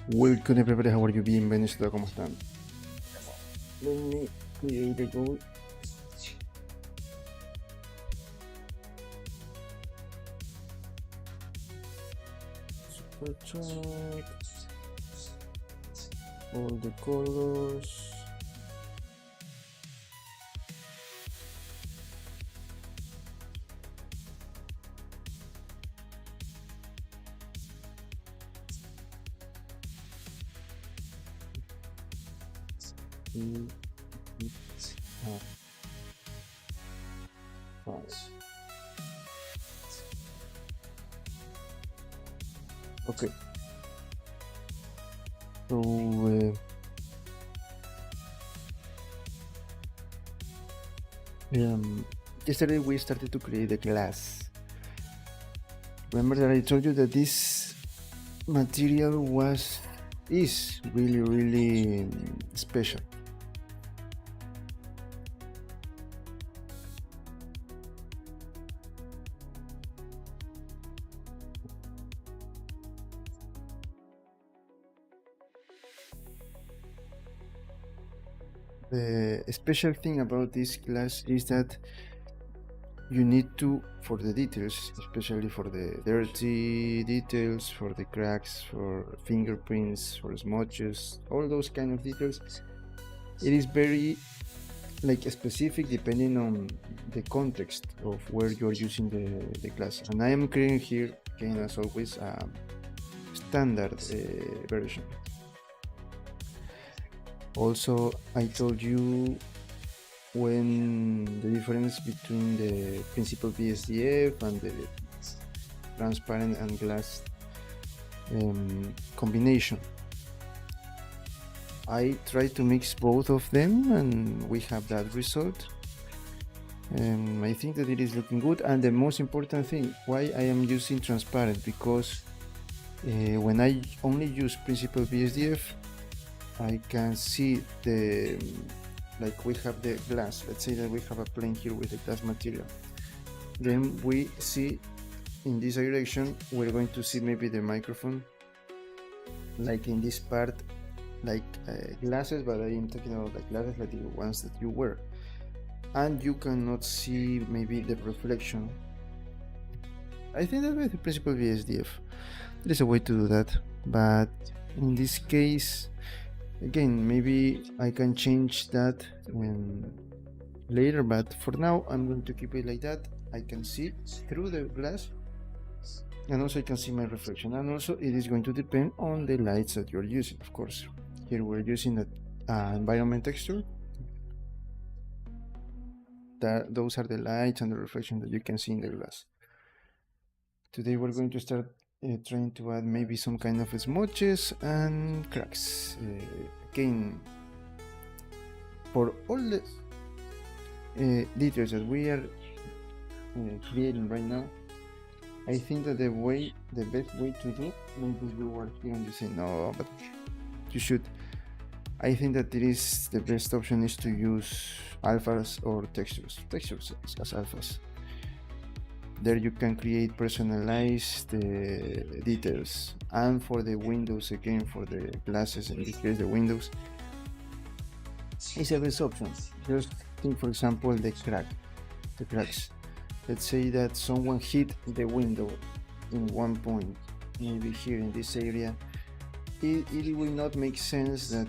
Welcome everybody, how are you? Bienvenidos a todos, ¿cómo están? Let me create the goal. Super check. All the colors. Okay. So yesterday we started to create the glass. Remember that I told you that this material is really special. The special thing about this glass is that you need to, for the details, especially for the dirty details, for the cracks, for fingerprints, for smudges, all those kind of details, it is very like specific depending on the context of where you're using the glass. And I am creating here, again, as always, a standard version. Also, I told you when the difference between the principal BSDF and the transparent and glass combination. I tried to mix both of them and we have that result. I think that it is looking good. And the most important thing, why I am using transparent, because when I only use principal BSDF, I can see the, like we have the glass, let's say that we have a plane here with the glass material. Then we see in this direction, we're going to see maybe the microphone, like in this part, like glasses, but I am talking about like glasses like the ones that you wear. And you cannot see maybe the reflection. I think that with the principal BSDF, there is a way to do that, but in this case, again, maybe I can change that later, but for now I'm going to keep it like that. I can see through the glass and also I can see my reflection, and also it is going to depend on the lights that you're using. Of course, here we're using the environment texture. Those are the lights and the reflection that you can see in the glass. Today we're going to start trying to add maybe some kind of smudges and cracks. Again, for all the details that we are creating right now, I think that the best way to do, maybe you are here and you say no, but you should. I think that it is the best option is to use alphas or textures as alphas. There you can create personalized details, and for the windows, again, for the glasses, in this case the windows, it's the best option. Just think, for example, the cracks. Let's say that someone hit the window in one point, maybe here in this area. It will not make sense that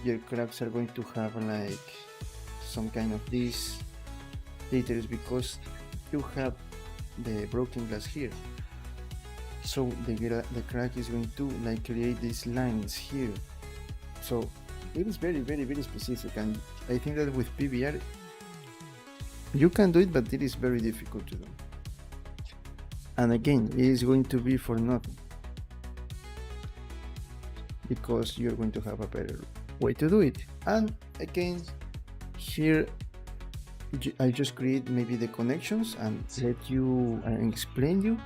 your cracks are going to have like some kind of these details because you have the broken glass here, so the crack is going to like create these lines here. So it is very specific, and I think that with PBR you can do it, but it is very difficult to do. And again, it is going to be for nothing because you're going to have a better way to do it. And again, here I just create maybe the connections and let you explain you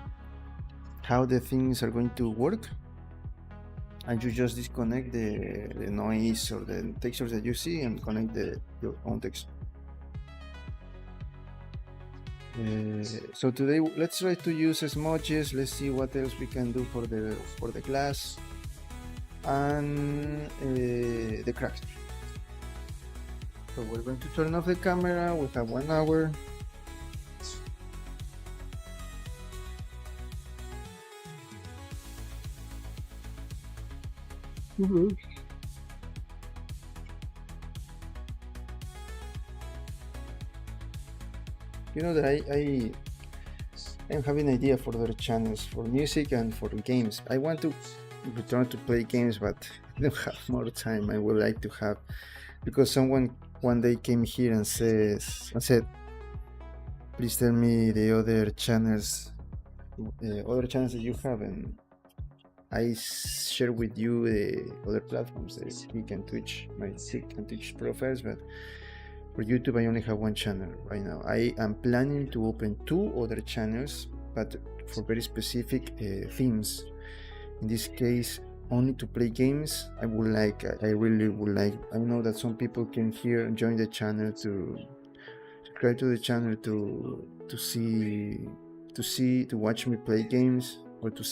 how the things are going to work, and you just disconnect the noise or the textures that you see and connect your own text. So today let's try to use smudges. Let's see what else we can do for the glass. and the cracks. So we're going to turn off the camera. We have 1 hour. You know that I'm having an idea for other channels for music and for games. I want to return to play games, but I don't have more time. I would like to have, because someone one day came here and said, please tell me the other channels that you have, and I share with you the other platforms, the Kick and Twitch, my Kick and Twitch profiles, but for YouTube I only have 1 channel right now. I am planning to open 2 other channels, but for very specific themes. In this case, only to play games. I really would like, I know that some people can here join the channel to subscribe to the channel to watch me play games, or to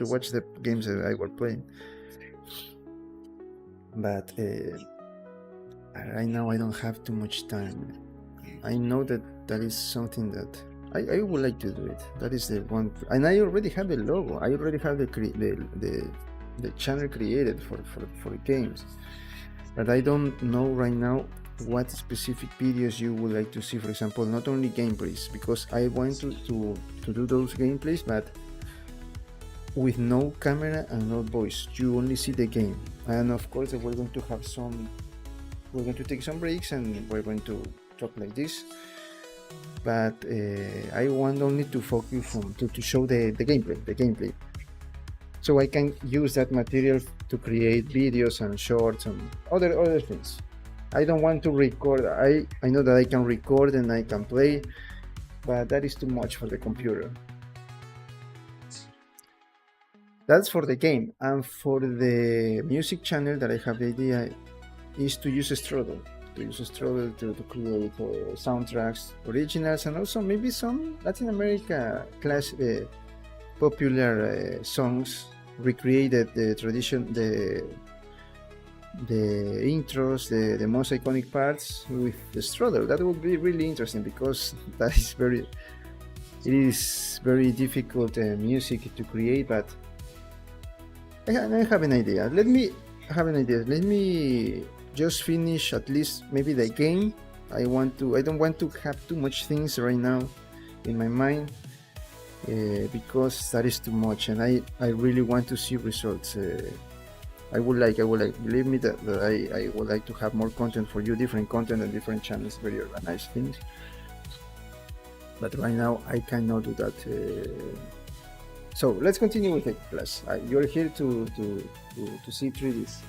watch the games that I was playing. But right now I don't have too much time. I know that is something that I would like to do it. That is the one, and I already have the logo. I already have the channel created for games, but I don't know right now what specific videos you would like to see. For example, not only gameplays, because I want to do those gameplays, but with no camera and no voice. You only see the game, and of course we're going to have we're going to take some breaks and we're going to talk like this, but I want only to focus on to show the gameplay, so I can use that material to create videos and shorts and other things. I don't want to record. I know that I can record and I can play, but that is too much for the computer. That's for the game. And for the music channel, that I have the idea is to use Strudel. To create soundtracks, originals, and also maybe some Latin America popular songs, recreated the tradition, the intros, the most iconic parts with the Strudel. That would be really interesting, because that is very difficult music to create, but I have an idea. Let me just finish at least maybe the game. I don't want to have too much things right now in my mind, because that is too much, and I really want to see results. I would like, believe me, that I would like to have more content for you, different content and different channels, very organized things. But right now I cannot do that. So let's continue with the class. You're here to see 3Ds.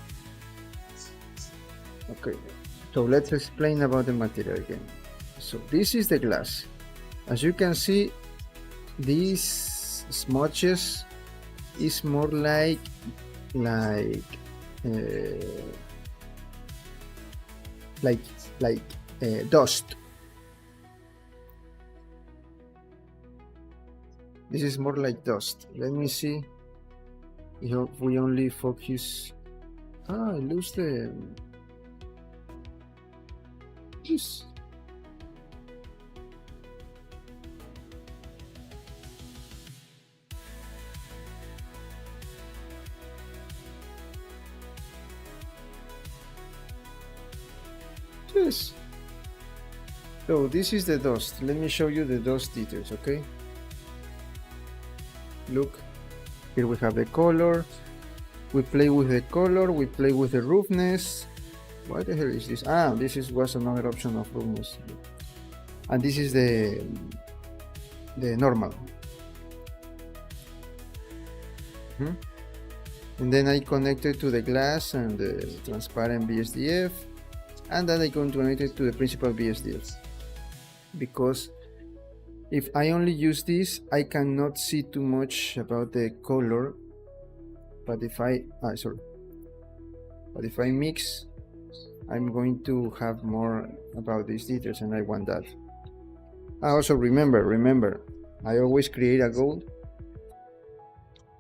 Okay, so let's explain about the material again. So this is the glass. As you can see, these smudges is more like dust. This is more like dust. Let me see if we only focus. I lose the this. Yes. So this is the dust. Let me show you the dust details, okay? Look, here we have the color. We play with the color, we play with the roughness. What the hell is this? This was another option of roughness. And this is the normal. And then I connected to the glass and the transparent BSDF, and then I connected to the principal BSDF, because if I only use this, I cannot see too much about the color. But if I mix, I'm going to have more about these details, and I want that. Also remember, I always create a goal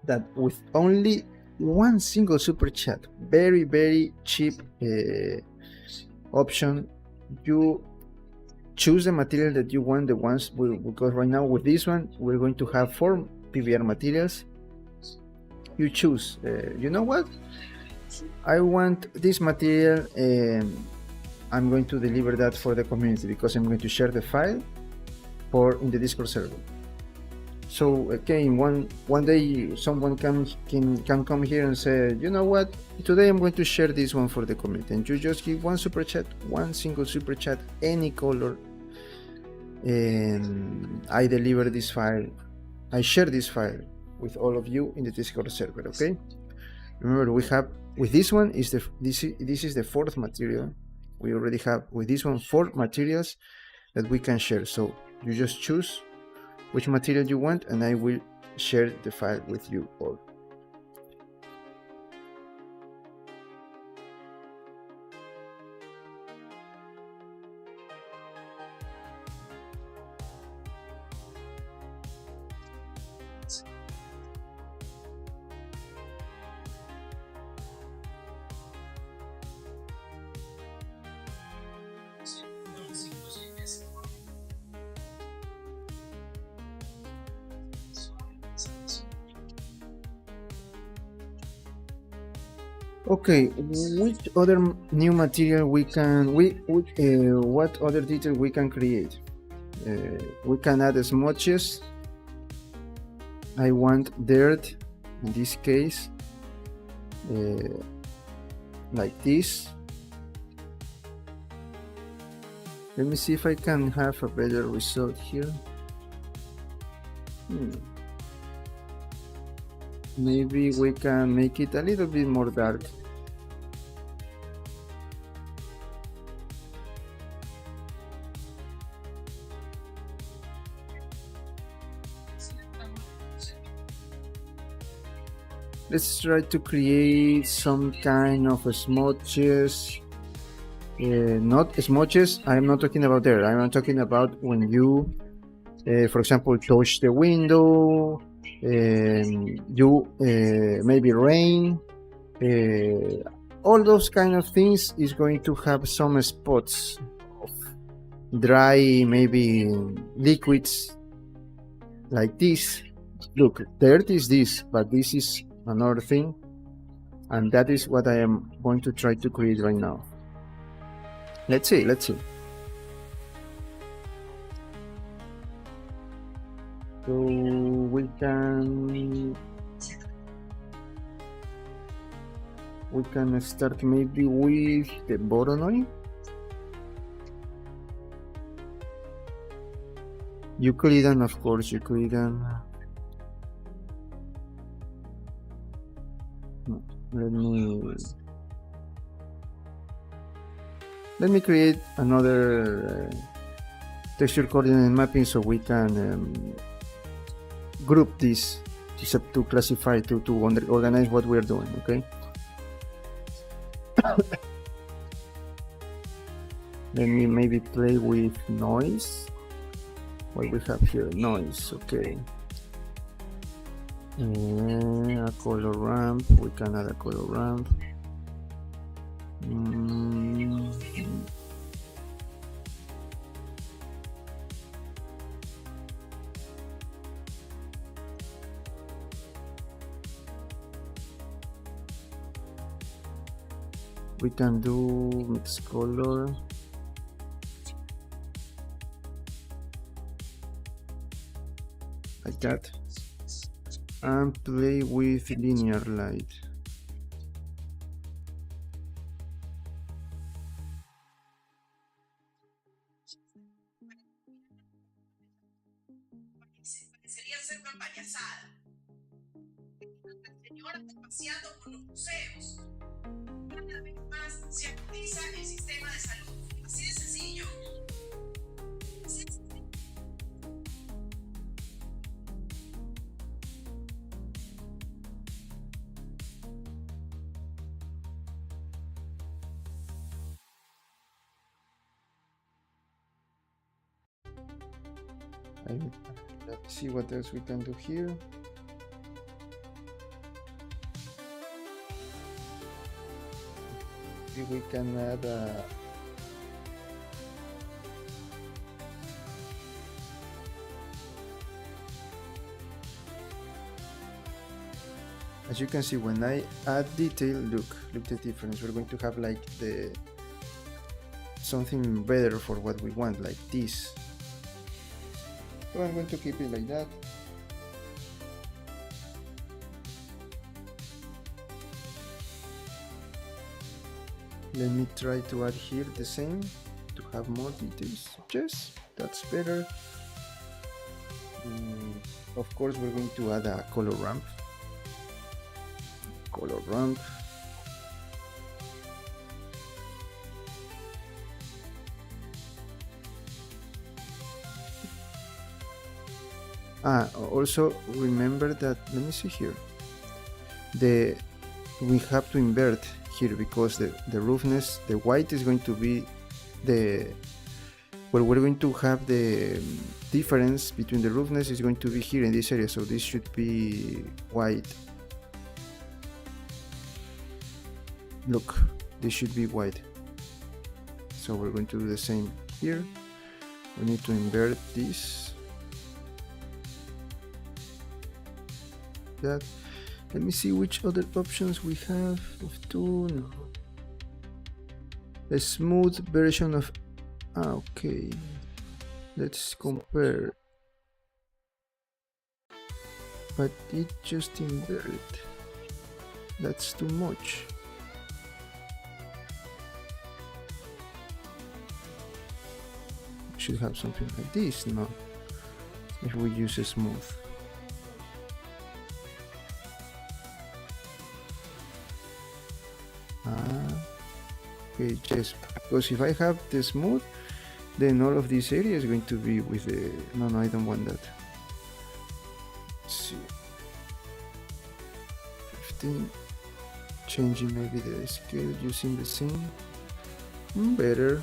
that with only one single super chat. Very cheap option. You choose the material that you want, the ones because right now with this one we're going to have 4 PBR materials. You choose, you know what, I want this material and I'm going to deliver that for the community because I'm going to share the file in the Discord server. So okay, one day someone can come here and say, you know what, today I'm going to share this one for the community, and you just give one super chat, one single super chat, any color, and I deliver this file, I share this file with all of you in the Discord server. Okay, remember we have with this one is this is the 4th material. We already have with this one 4 materials that we can share. So you just choose which material you want and I will share the file with you all. Okay, which other new material we can what other detail we can create? We can add smudges. I want dirt in this case, like this. Let me see if I can have a better result here. Maybe we can make it a little bit more dark. Let's try to create some kind of smudges. Not smudges, I'm not talking about there. I'm talking about when you, for example, touch the window, you maybe rain, all those kind of things is going to have some spots of dry, maybe liquids like this. Look, dirt is this, but this is another thing, and that is what I am going to try to create right now. Let's see. So we can start maybe with the Voronoi. Euclidean, of course, Euclidean. Let me create another texture coordinate mapping so we can group this to classify, to organize what we're doing. Okay. Let me maybe play with noise. What we have here, noise. Okay. A color ramp. We can add a color ramp. We can do mix color. Like that. And play with linear light. Let's see what else we can do here. maybe we can add a as you can see, when I add detail, look the difference. We're going to have like the something better for what we want, like this. So I'm going to keep it like that. Let me try to add here the same to have more details. Yes, that's better. Of course, we're going to add a color ramp. Also remember that, let me see here, we have to invert here because the roughness, the white is going to be where we're going to have the difference between the roughness is going to be here in this area, so this should be white. Look, this should be white. So we're going to do the same here. We need to invert this. That. Let me see which other options we have of tune. A smooth version of. Okay. Let's compare. But it just inverted. That's too much. Should have something like this now if we use a smooth. Okay, yes, because if I have the smooth, then all of this area is going to be with the no, I don't want that. Let's see, 15, changing maybe the scale using the same, better.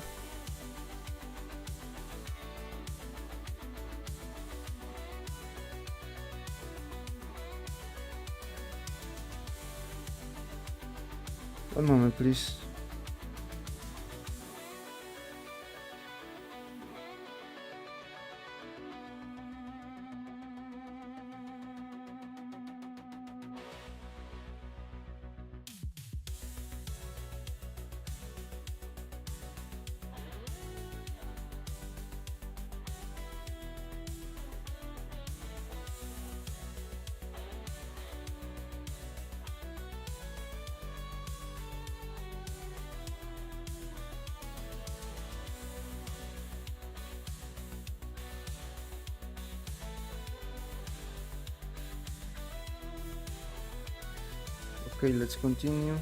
One moment, please. Okay, let's continue.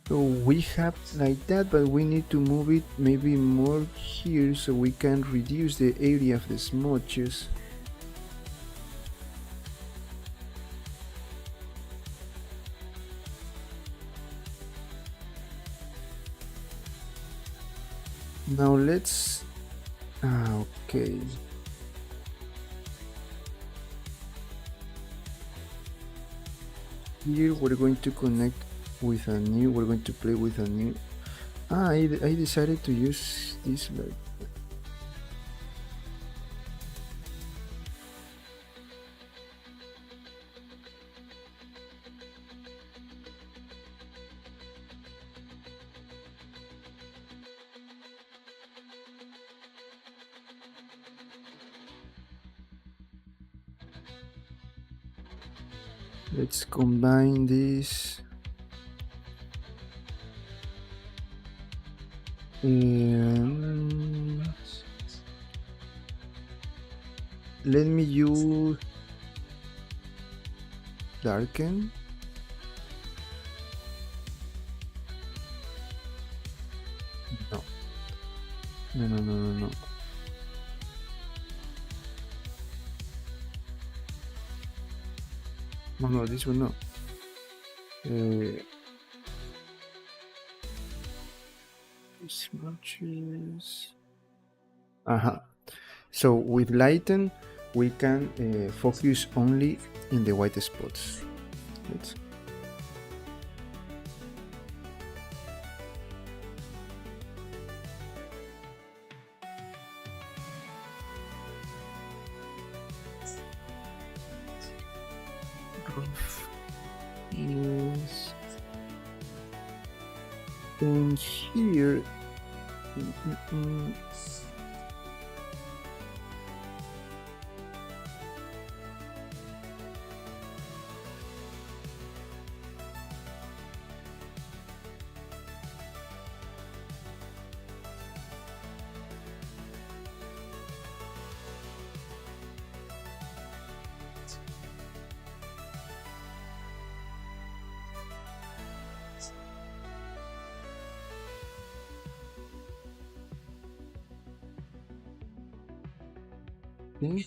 So we have like that, but we need to move it maybe more here so we can reduce the area of the smudges. Now let's okay. Here we're going to connect with a new, we're going to play with a new, I decided to use this like, let's combine this. And let me use darken. No, no, no, no, no. No, no, this one no. Smudges. So with lighten, we can focus only in the white spots. Let's rough. Yes. And here. Okay.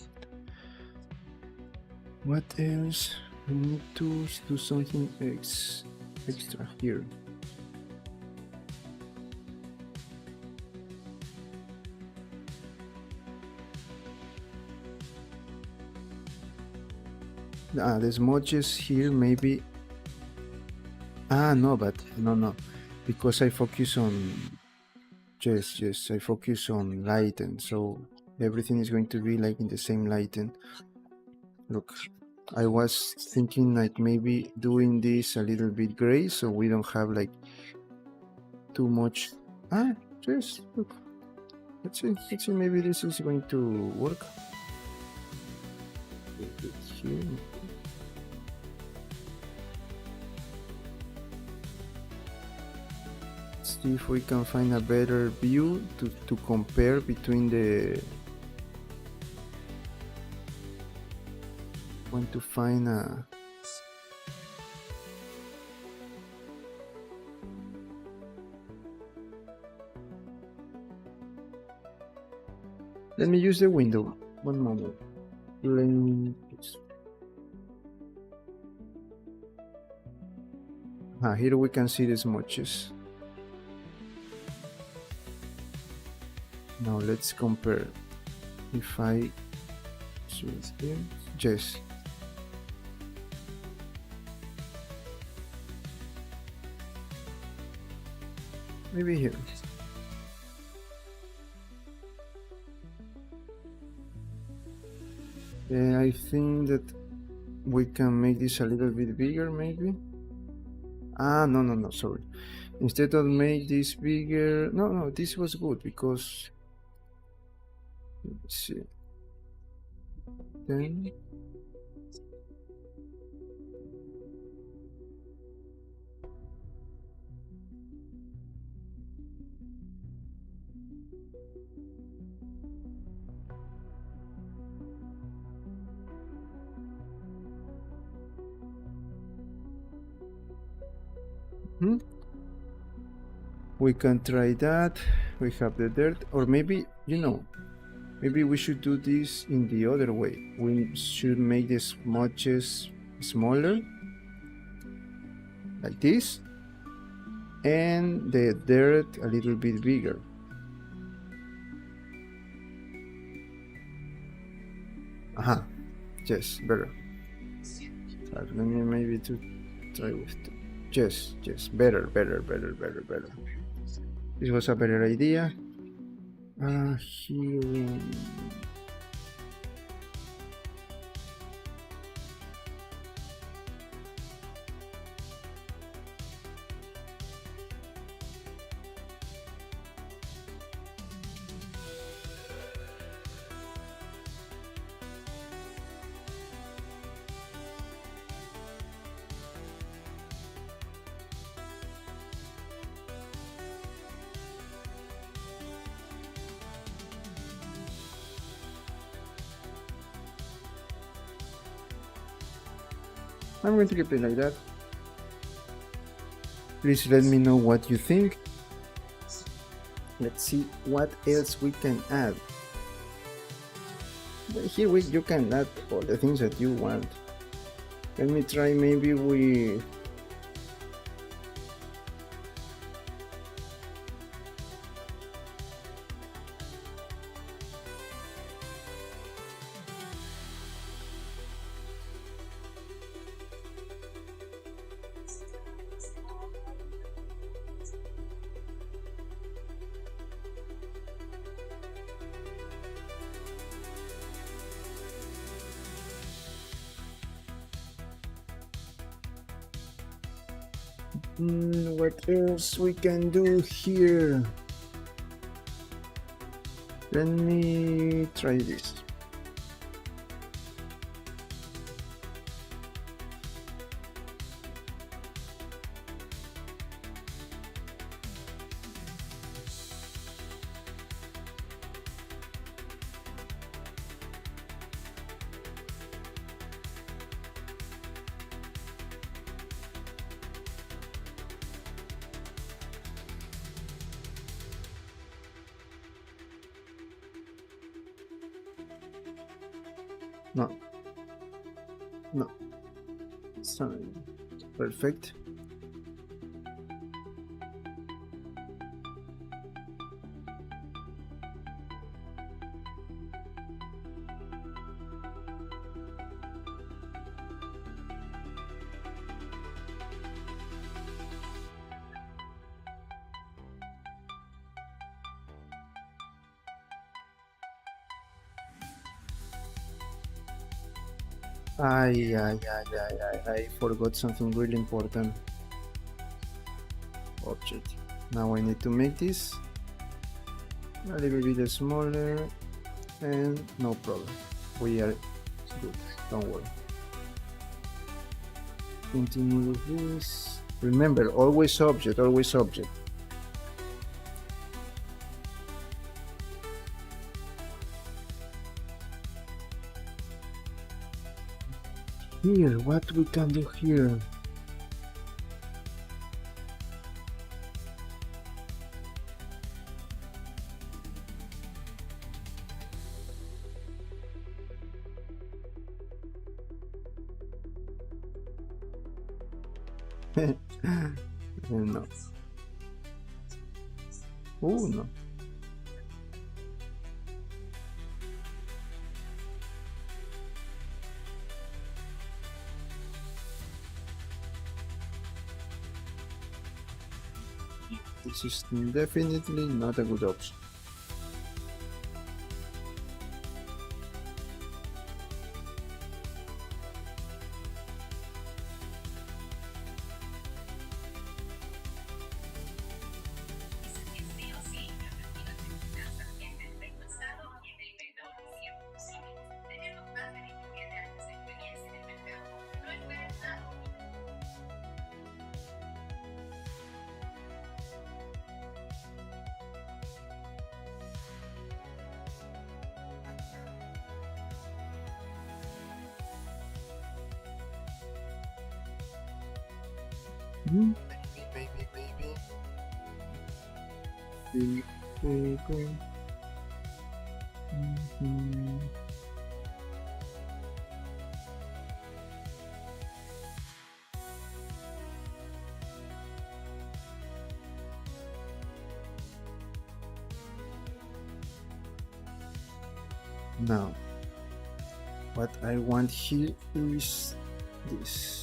What else? We need to do something extra here. The smudges here maybe. No, but no, because I focus on. Yes, I focus on lighten, so everything is going to be like in the same lighten. Look, I was thinking like maybe doing this a little bit gray, so we don't have like too much. Yes, look. Let's see, maybe this is going to work. Here. See if we can find a better view to compare between the. Want to find a. Let me use the window. One moment. Here we can see the smudges. Now let's compare. If I choose here, yes. Maybe here. I think that we can make this a little bit bigger, maybe. No, sorry. Instead of make this bigger, no, this was good because. Let's see. Then. We can try that. We have the dirt, or maybe, maybe we should do this in the other way. We should make the smudges smaller, like this, and the dirt a little bit bigger. Yes, better. Let me maybe to try with two. Yes, better. This was a better idea. Here. I'm going to keep it like that. Please let me know what you think. Let's see what else we can add. Here you can add all the things that you want. Let me try maybe with what else we can do here. Let me try this. No, no, sorry. Perfect. I forgot something really important. Object. Now I need to make this a little bit smaller, and no problem. We are good. Don't worry. Continue with this. Remember, always object, always object. Here, what we can do here? No. Oh, no. This is definitely not a good option. Maybe. Now, what I want here is this.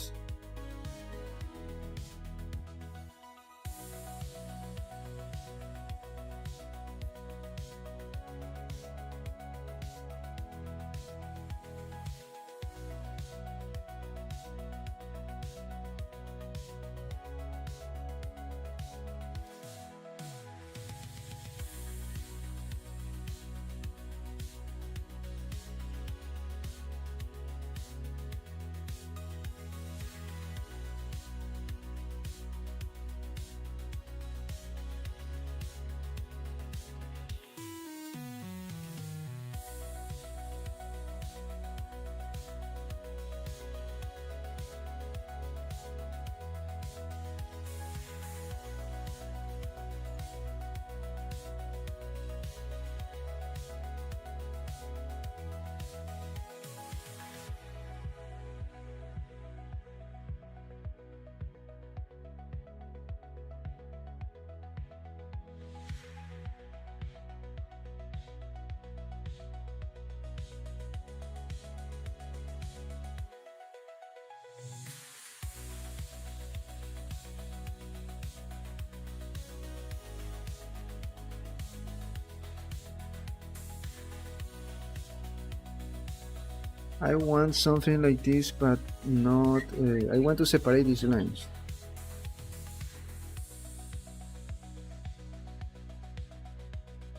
I want something like this, but not. I want to separate these lines.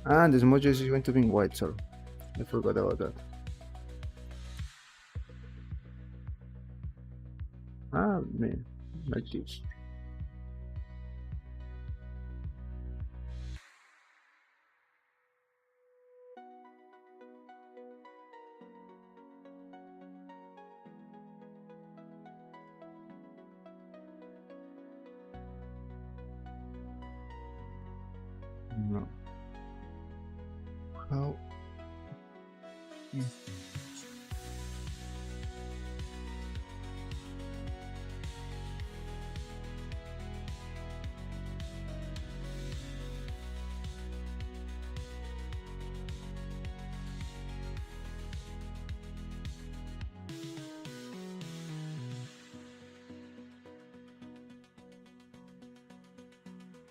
And the smudges is going to be in white, sorry. I forgot about that. Ah, man, like this. No. How?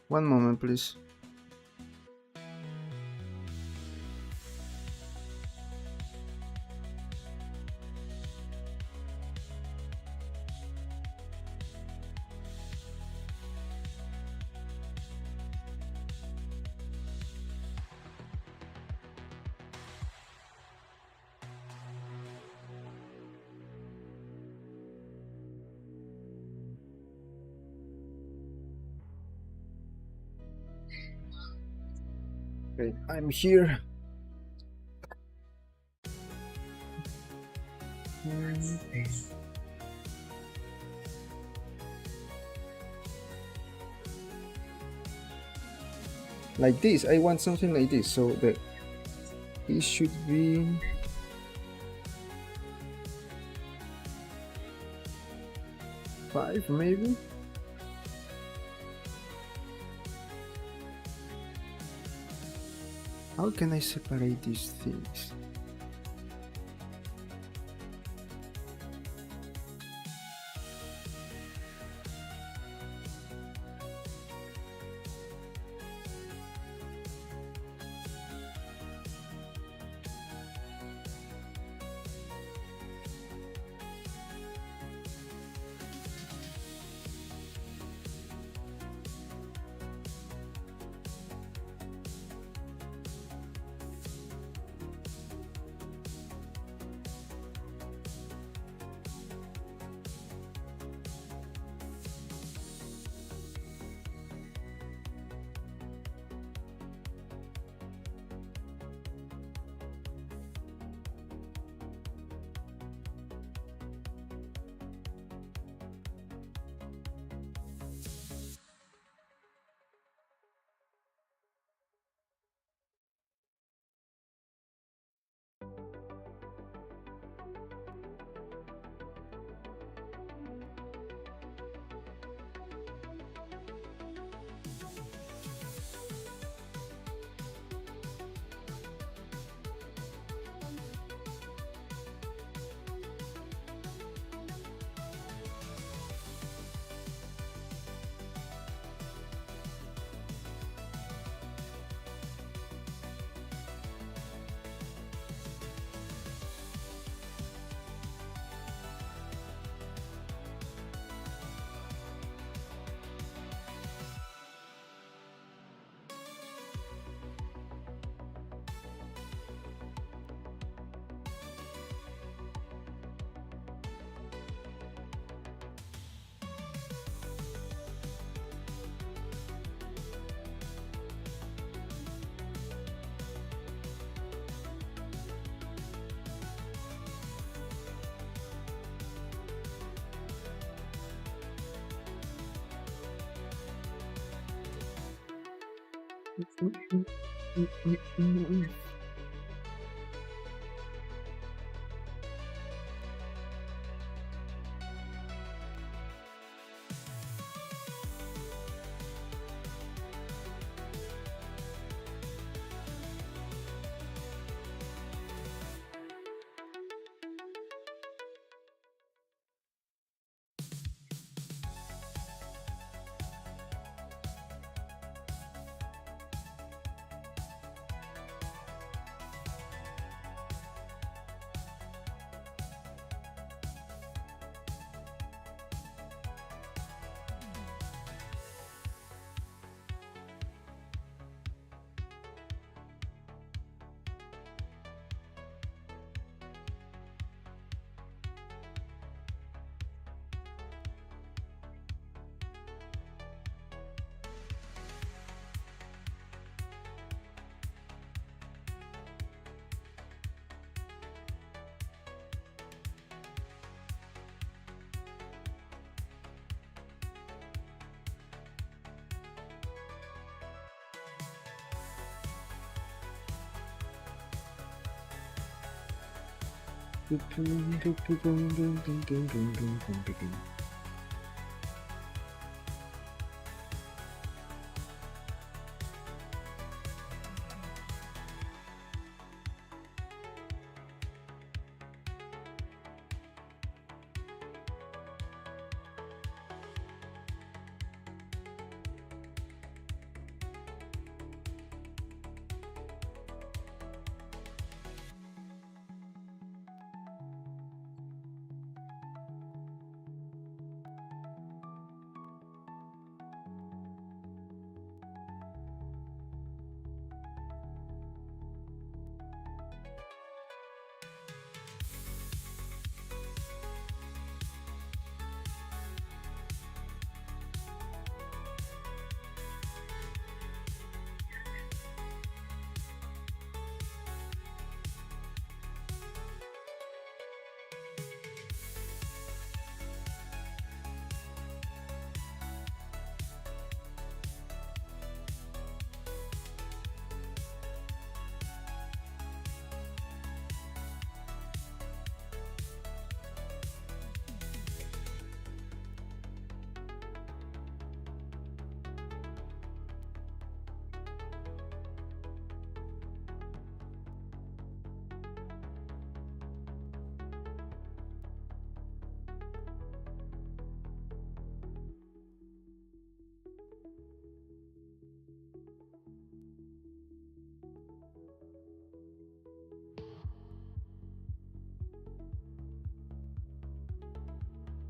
One moment, please. Okay, I'm here. Like this. I want something like this. So the it should be 5 maybe. How can I separate these things?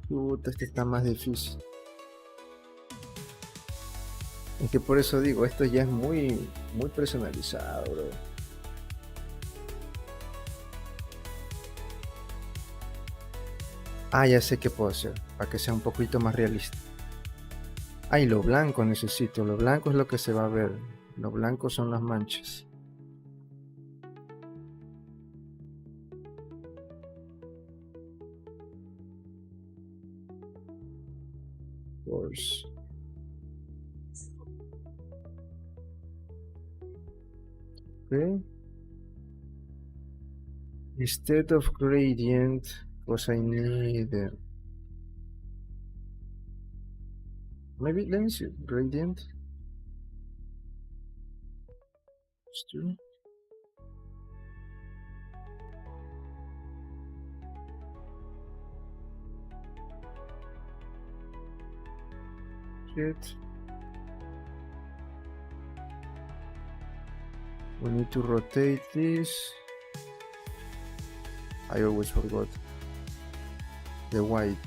Puta, este está más difícil. Es que por eso digo, esto ya es muy personalizado, bro. Ah, ya sé qué puedo hacer, para que sea un poquito más realista. Ah, y lo blanco necesito, lo blanco es lo que se va a ver. Lo blanco son las manchas. Course. Okay. Instead of gradient, because I need maybe let me see gradient. Still. Shit. We need to rotate this. I always forgot the white.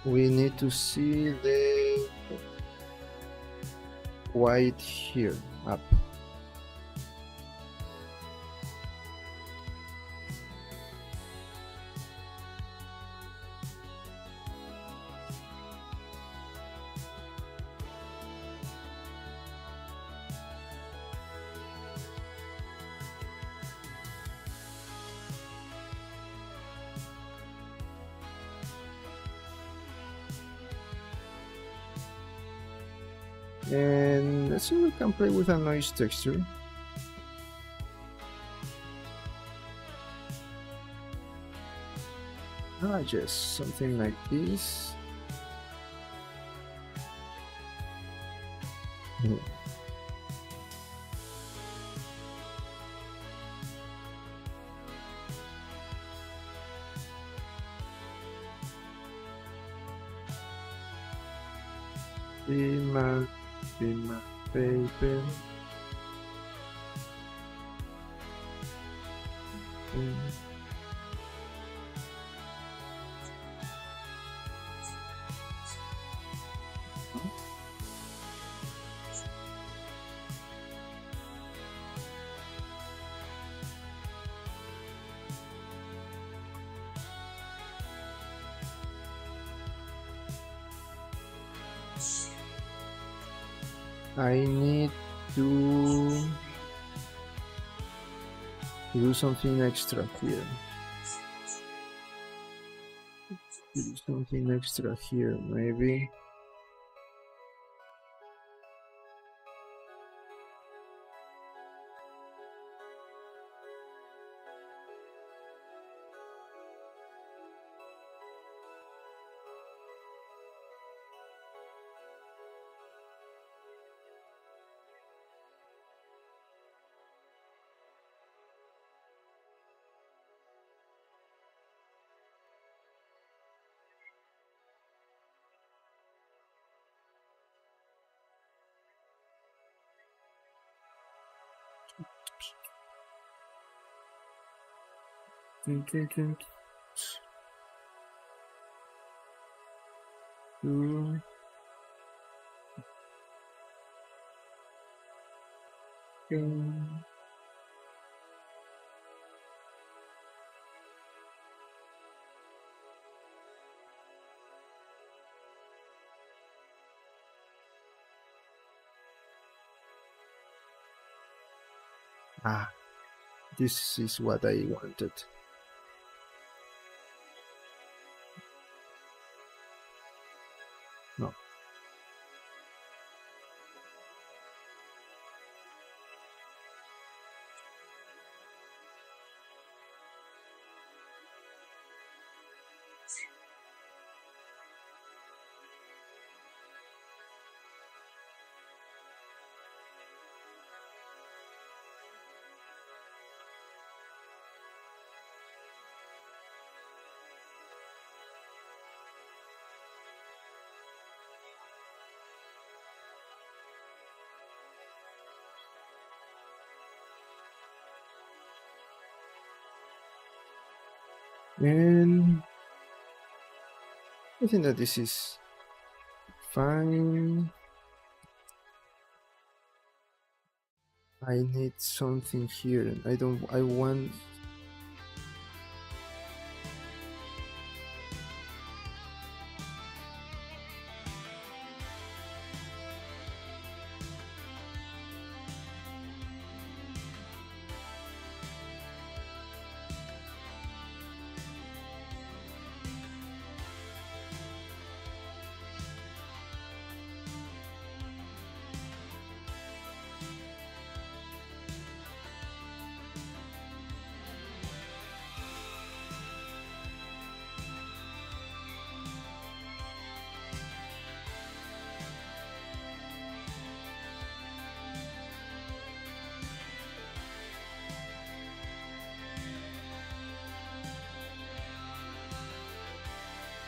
We need to see the white here up. And let's see if we can play with a noise texture. Ah, just something like this. Be my baby. I need to do something extra here. Do something extra here, maybe. Dun, dun, dun. Two. Dun. Ah, this is what I wanted. No. And I think that this is fine. I need something here. I want.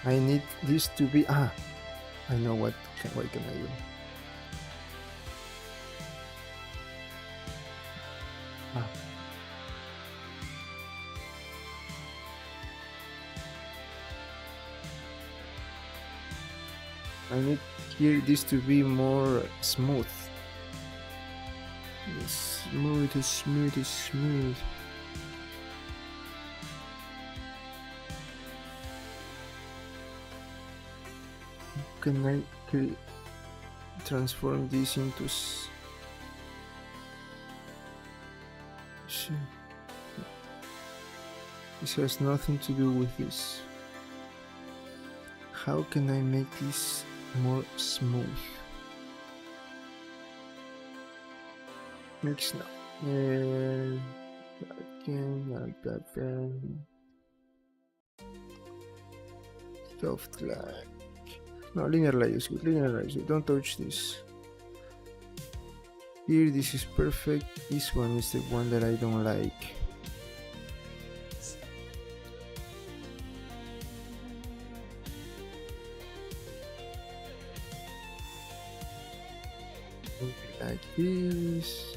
I need this to be. I know what can I do. Ah. I need here this to be more smooth. Smooth. Can I transform this into this has nothing to do with this. How can I make this more smooth? Mix now. Soft light. No, linear light is good. Linear light is good. Don't touch this. Here, this is perfect. This one is the one that I don't like. Like this.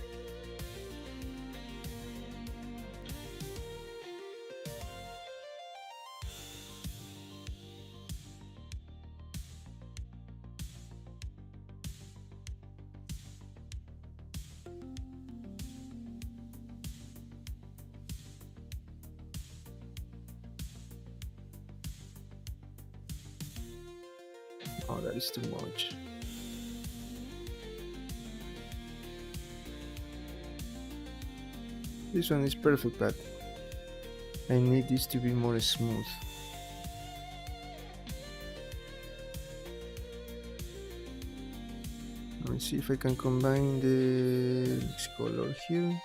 Oh, that is too much. This one is perfect, but I need this to be more smooth. Let me see if I can combine this color here.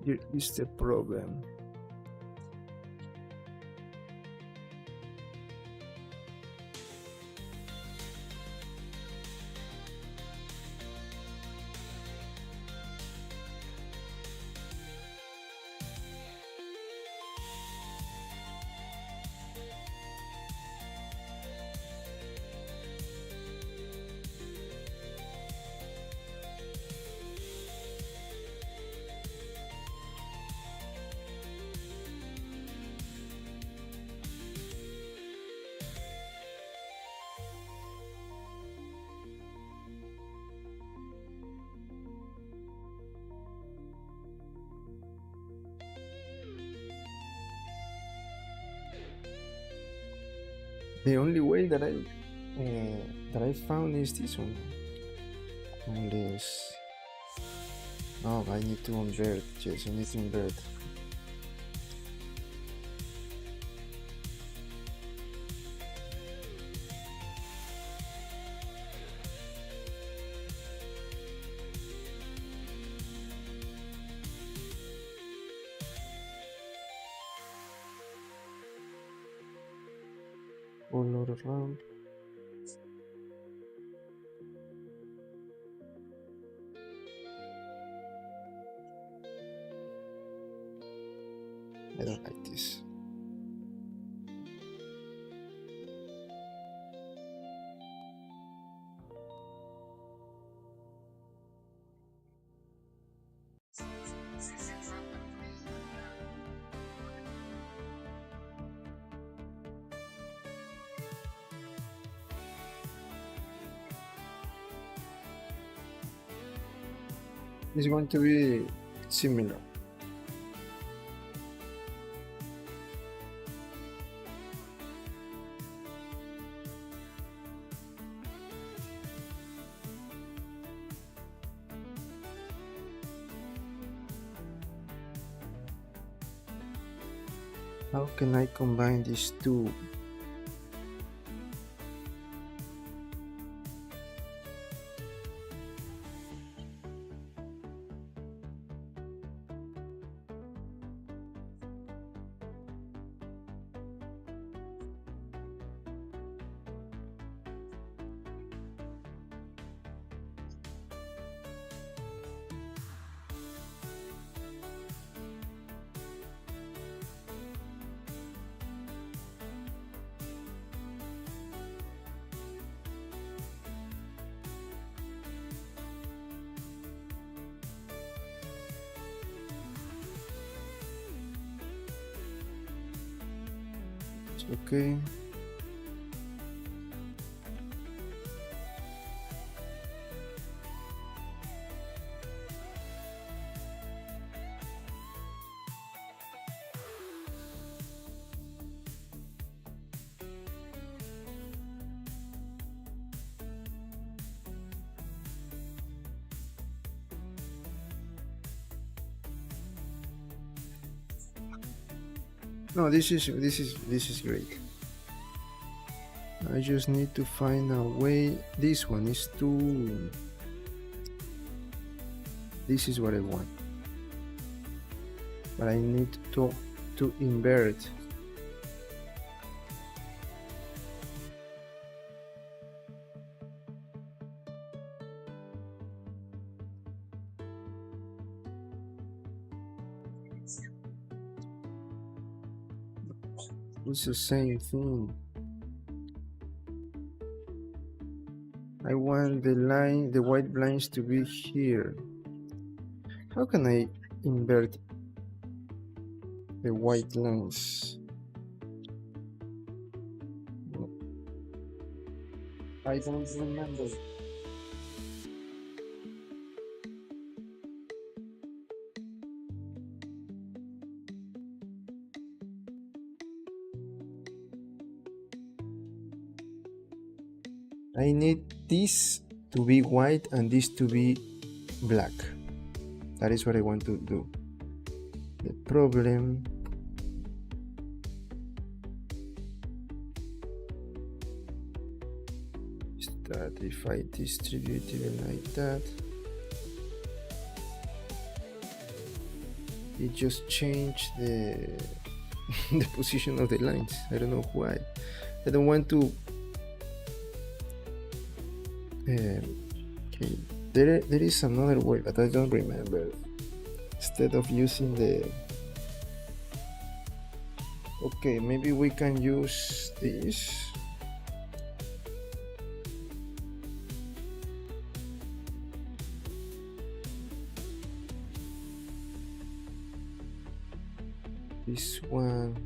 Here is the problem. The only way that I found is this one. Unless, oh, I need to invert. Yes, I need to invert. All around. I don't like this. It's going to be similar. How can I combine these two? Okay. No, this is great. I just need to find a way. This one is too. This is what I want, but I need to invert. It's the same thing. I want the white lines to be here. How can I invert the white lines? I don't remember. I need this to be white and this to be black. That is what I want to do. The problem is that if I distribute it like that, it just changed the the position of the lines. I don't know why. I don't want to. Okay, there is another way, but I don't remember. Instead of using the. Okay, maybe we can use this. This one.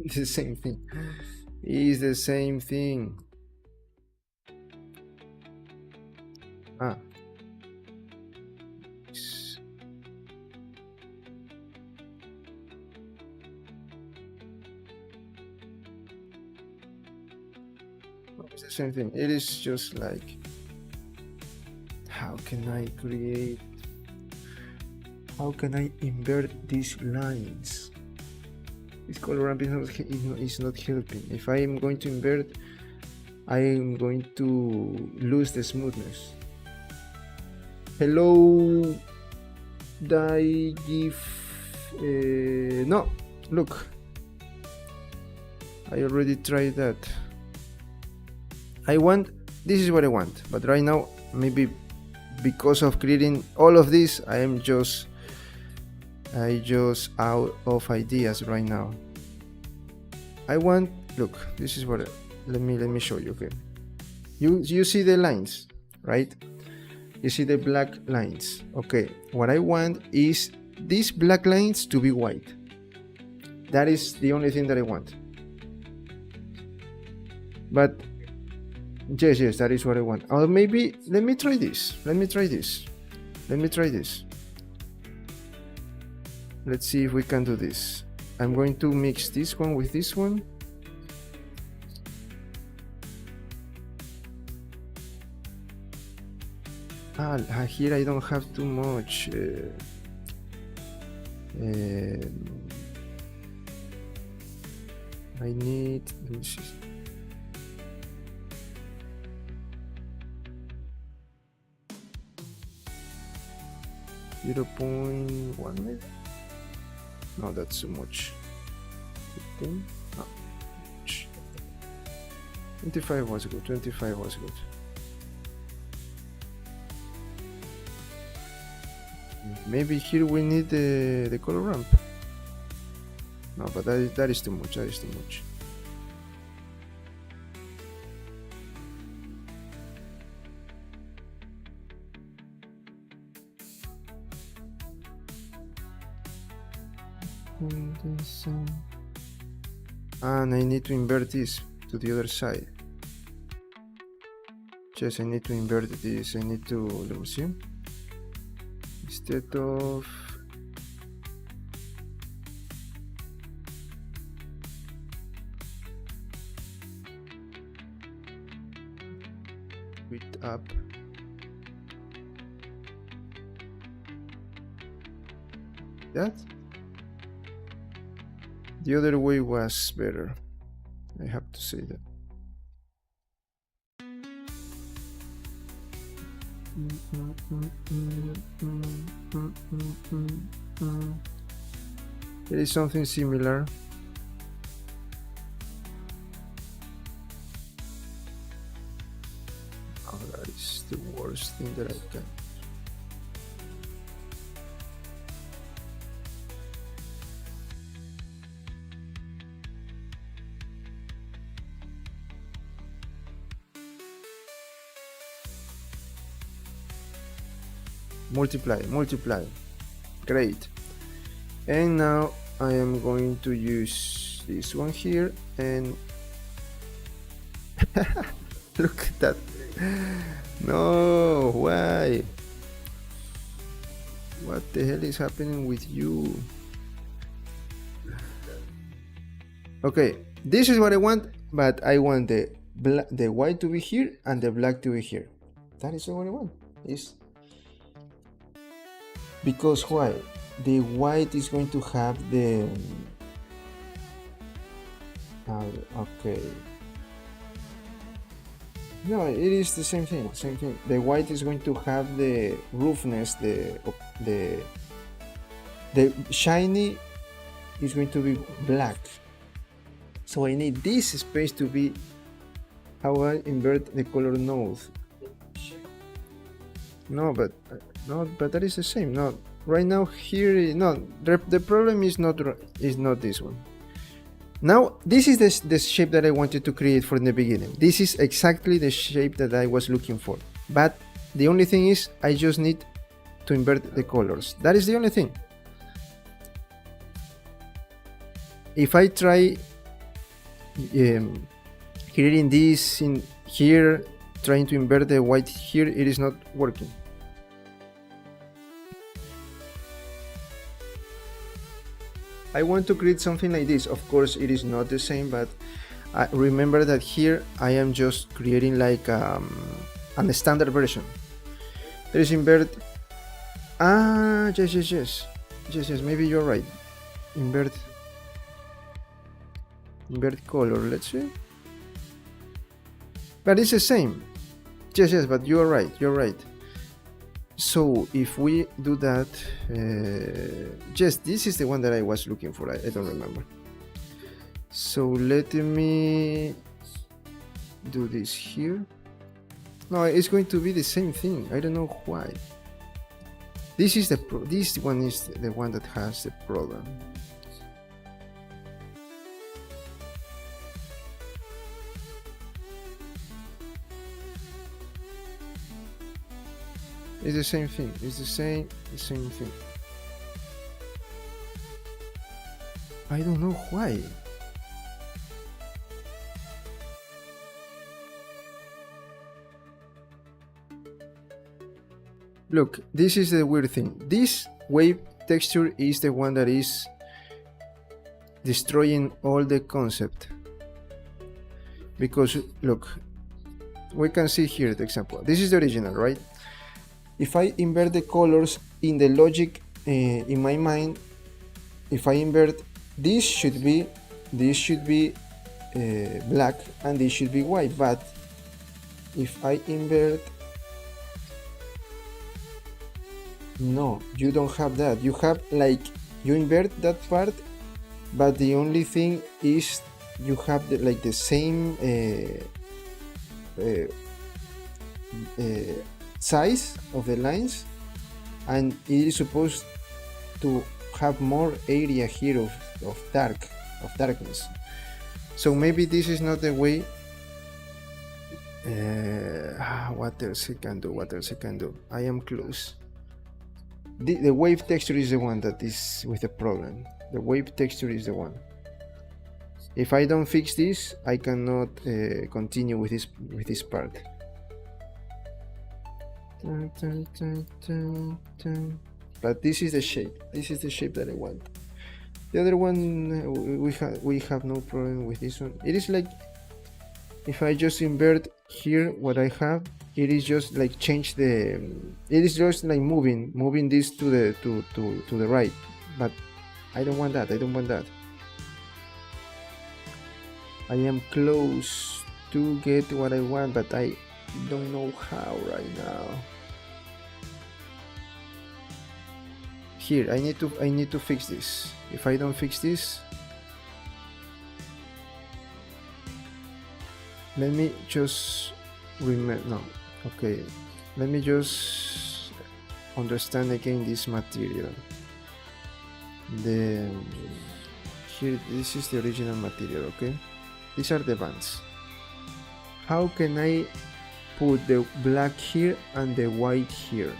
It's the same thing. It's the same thing. Ah. It's the same thing. It is just like, how can I invert these lines? This color ramp is not helping. If I am going to invert, I am going to lose the smoothness. Hello, Daigif. No, look. I already tried that. This is what I want, but right now, maybe because of creating all of this, I just out of ideas right now. Look, this is what let me show you. Okay, you see the lines, right? You see the black lines. Okay, what I want is these black lines to be white. That is the only thing that I want. But yes, that is what I want. Or maybe let me try this. Let's see if we can do this. I'm going to mix this one with this one. Here I don't have too much. I need. Let me see. .1 maybe? No, that's too much. 15? No. 25 was good. 25 was good. Maybe here we need the color ramp. No, but that is too much. That is too much. And I need to invert this to the other side. Yes, I need to invert this. I need to, let me see. Instead of width up, that the other way was better, I have to say that. There is something similar. Oh, that is the worst thing that I can. Multiply. Great. And now I am going to use this one here and look at that. No, why? What the hell is happening with you? Okay, this is what I want, but I want the white to be here and the black to be here. That is what I want. Because why? The white is going to have the okay. No, it is the same thing. The white is going to have the roughness, the shiny is going to be black. So I need this space to be how I invert the color node. No, but that is the same. No, right now here, no. The problem is not this one. Now this is the shape that I wanted to create from the beginning. This is exactly the shape that I was looking for. But the only thing is, I just need to invert the colors. That is the only thing. If I try creating this in here, trying to invert the white here, it is not working. I want to create something like this. Of course, it is not the same, but Remember that here I am just creating like a standard version. There is invert. Yes, maybe you're right. Invert color, let's see. But it's the same. Yes, but you're right. So if we do that, yes, this is the one that I was looking for. I don't remember. So let me do this here. No, it's going to be the same thing. I don't know why. This one is the one that has the problem. It's the same thing. It's the same thing. I don't know why. Look, this is the weird thing. This wave texture is the one that is destroying all the concept. Because look, we can see here the example. This is the original, right? If I invert the colors in the logic in my mind, if I invert, this should be black and this should be white. But if I invert, no, you don't have that. You have like, you invert that part, but the only thing is you have like the same size of the lines, and it is supposed to have more area here of darkness. So maybe this is not the way. What else I can do? I am close. The wave texture is the one that is with the problem. The wave texture is the one. If I don't fix this, I cannot continue with this part. But this is the shape. This is the shape that I want. The other one, we have no problem with this one. It is like, if I just invert here what I have, it is just like change the. It is just like moving this to the right. But I don't want that. I am close to get what I want, but I don't know how right now. Here, I need to fix this. If I don't fix this, let me just remember. No, okay. Let me just understand again this material. Here, this is the original material. Okay, these are the bands. How can I put the black here and the white here?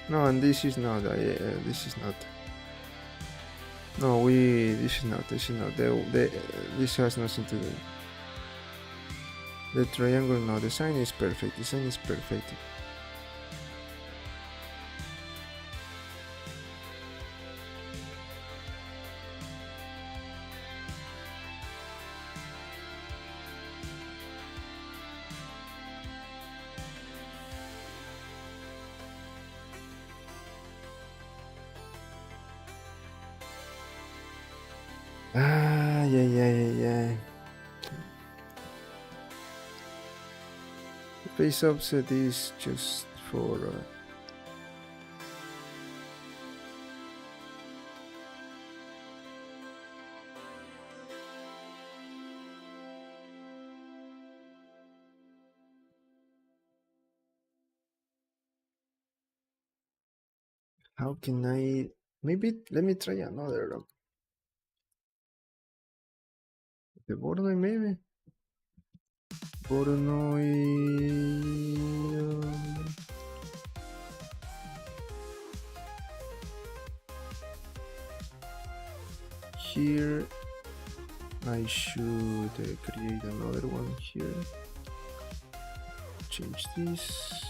No, and this is not. This is not. No, this is not. This has nothing to do. The triangle. No, the sign is perfect. Yeah. Face offset is just for how can I, maybe let me try another the Voronoi, maybe Voronoi. Here I should create another one here. Change this.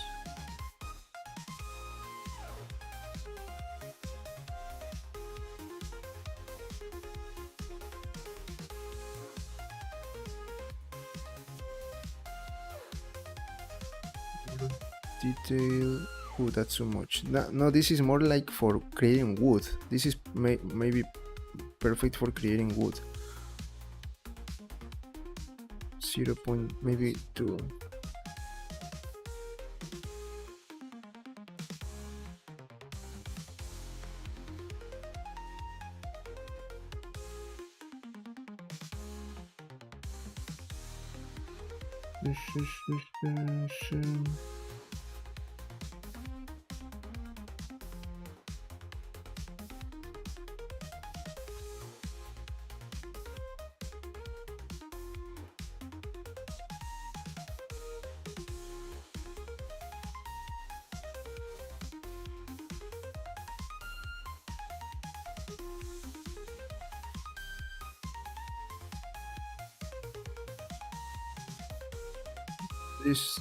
detail. Oh, that's so much. No, this is more like for creating wood. This is maybe perfect for creating wood. 0. Maybe 2. This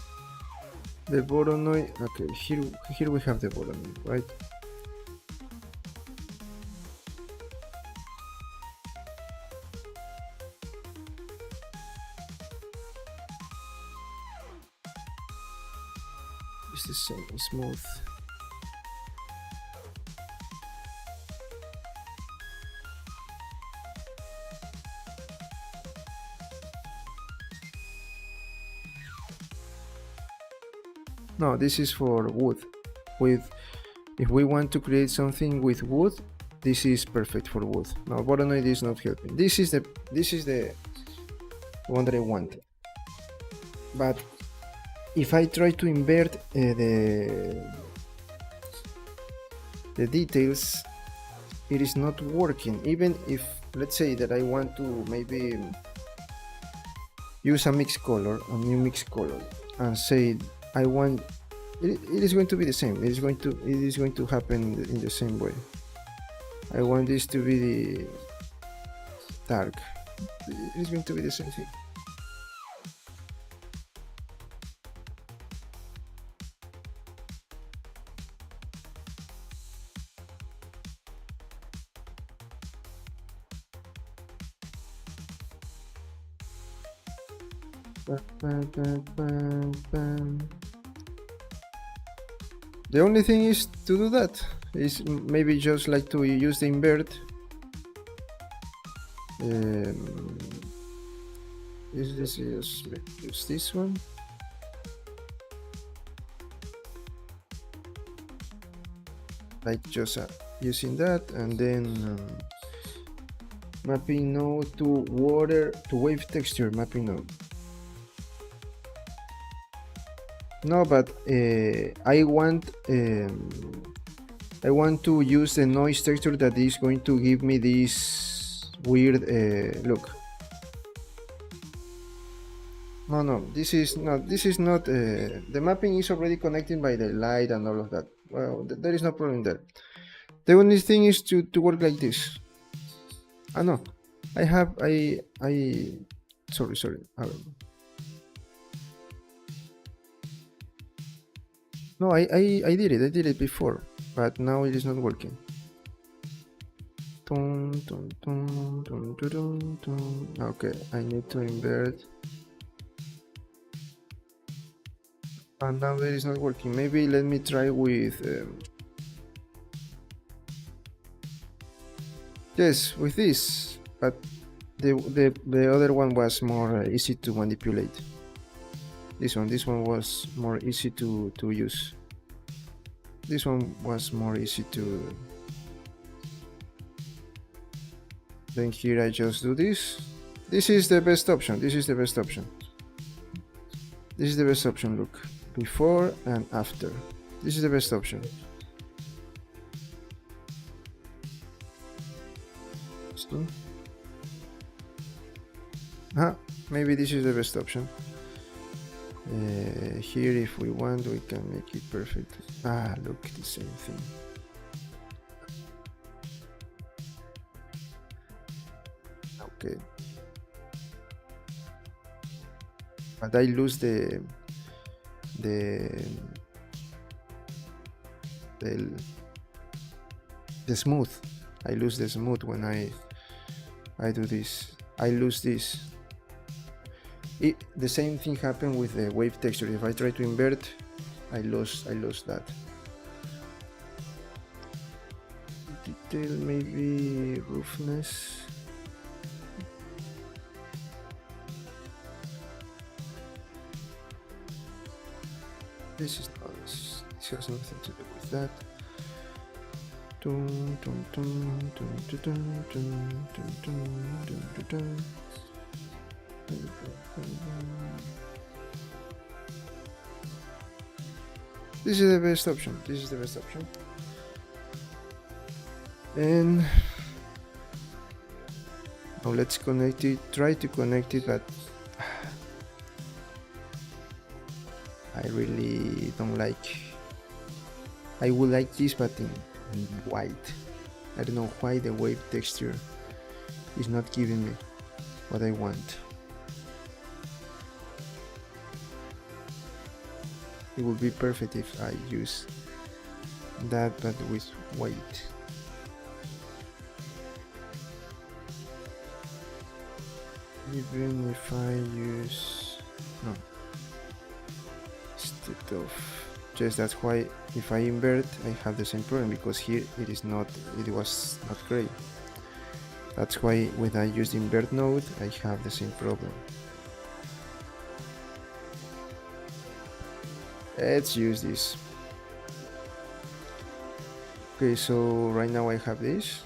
the Voronoi. Okay, here we have the Voronoi, right? It's the same, smooth. No, this is for wood. If we want to create something with wood, this is perfect for wood. Now Voronoi is not helping. This is the one that I want. But if I try to invert the details, it is not working. Even if, let's say that I want to maybe use a mixed color, a new mixed color, and say I want it is going to be the same. It is going to happen in the same way. I want this to be the dark. It is going to be the same thing. The only thing is to do that is maybe just like to use the invert. Use this one. Like just using that, and then mapping node to wave texture mapping node. No, but I want to use the noise texture that is going to give me this weird look. No, this is not. The mapping is already connected by the light and all of that. Well, there is no problem there. The only thing is to work like this. No, sorry. No, I did it. I did it before, but now it is not working. Okay, I need to invert. And now that is not working. Maybe let me try with yes, with this, but the other one was more easy to manipulate. This one was more easy to use. This one was more easy to. Then here I just do this. This is the best option. This is the best option. Look, before and after. This is the best option. Maybe this is the best option. Here, if we want, we can make it perfect. Look, the same thing. Okay, but I lose the smooth. I lose the smooth when I do this. I lose this. The same thing happened with the wave texture. If I try to invert, I lost that. Detail, maybe roughness. This has nothing to do with that. This is the best option. And now let's connect it. Try to connect it, but I really don't like. I would like this, but in white. I don't know why the wave texture is not giving me what I want. It would be perfect if I use that, but with white. Even if I use no, instead of just, that's why if I invert I have the same problem, because here it was not gray. That's why when I use the invert node I have the same problem. Let's use this. Okay, so right now I have this.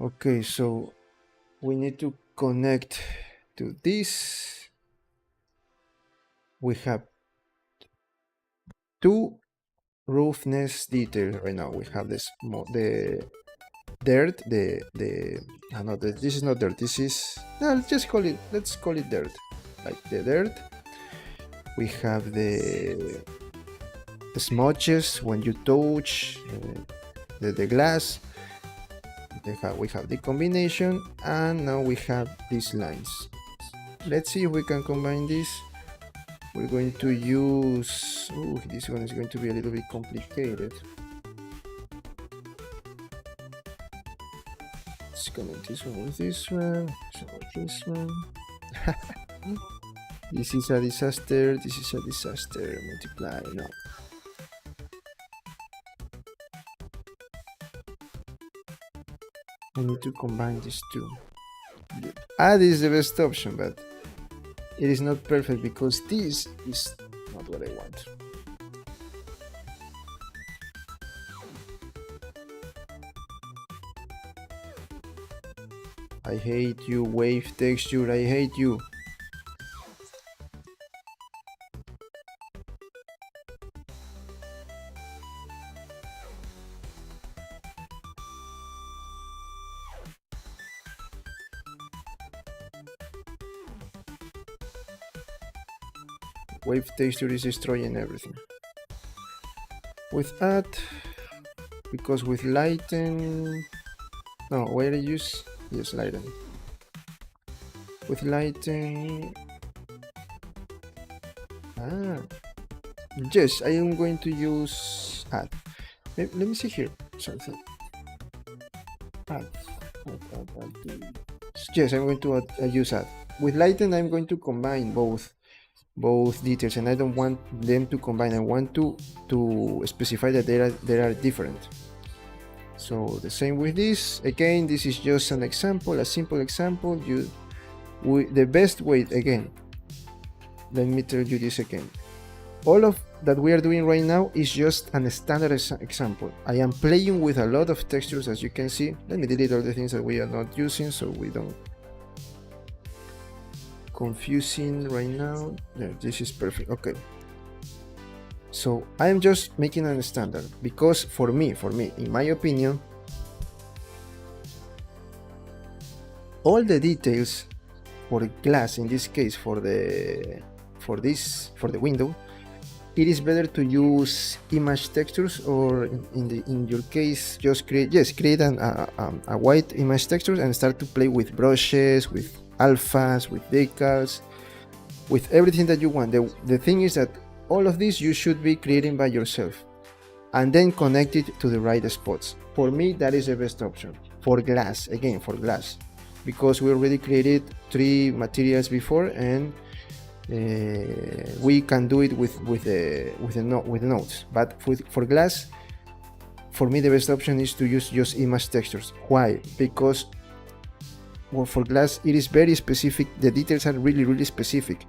Okay, so we need to connect to this. We have two roughness details right now. We have this the dirt, this is not dirt, this is, no, let's call it dirt, like the dirt. We have the smudges when you touch the glass. We have the combination, and now we have these lines. Let's see if we can combine this. We're going to use, this one is going to be a little bit complicated. Let's connect this one with this one, this one. This is a disaster, multiply, no. I need to combine these two. This is the best option, but it is not perfect because this is not what I want. I hate you, wave texture, I hate you. Wave texture is destroying everything. With add, because with lighten, no, where I use, yes, lighten. With lighten, yes, I am going to use add. Let me see here something. Add. Yes, I'm going to use add. With lighten, I'm going to combine both details, and I don't want them to combine. I want to specify that they are different. So the same with this. Again, this is just an example, a simple example. The best way, again, let me tell you this again. All of that we are doing right now is just an standard example. I am playing with a lot of textures, as you can see. Let me delete all the things that we are not using so we don't confusing right now. There, this is perfect. Okay, so I am just making a standard because for me, in my opinion, all the details for glass, in this case for for the window, it is better to use image textures, or in your case just create a white image texture and start to play with brushes, with alphas, with decals, with everything that you want. The thing is that all of this you should be creating by yourself and then connect it to the right spots. For me, that is the best option. For glass, again, for glass, because we already created 3 materials before, and we can do it with the nodes. But for glass, for me, the best option is to use just image textures. Why? Because for glass, it is very specific. The details are really specific.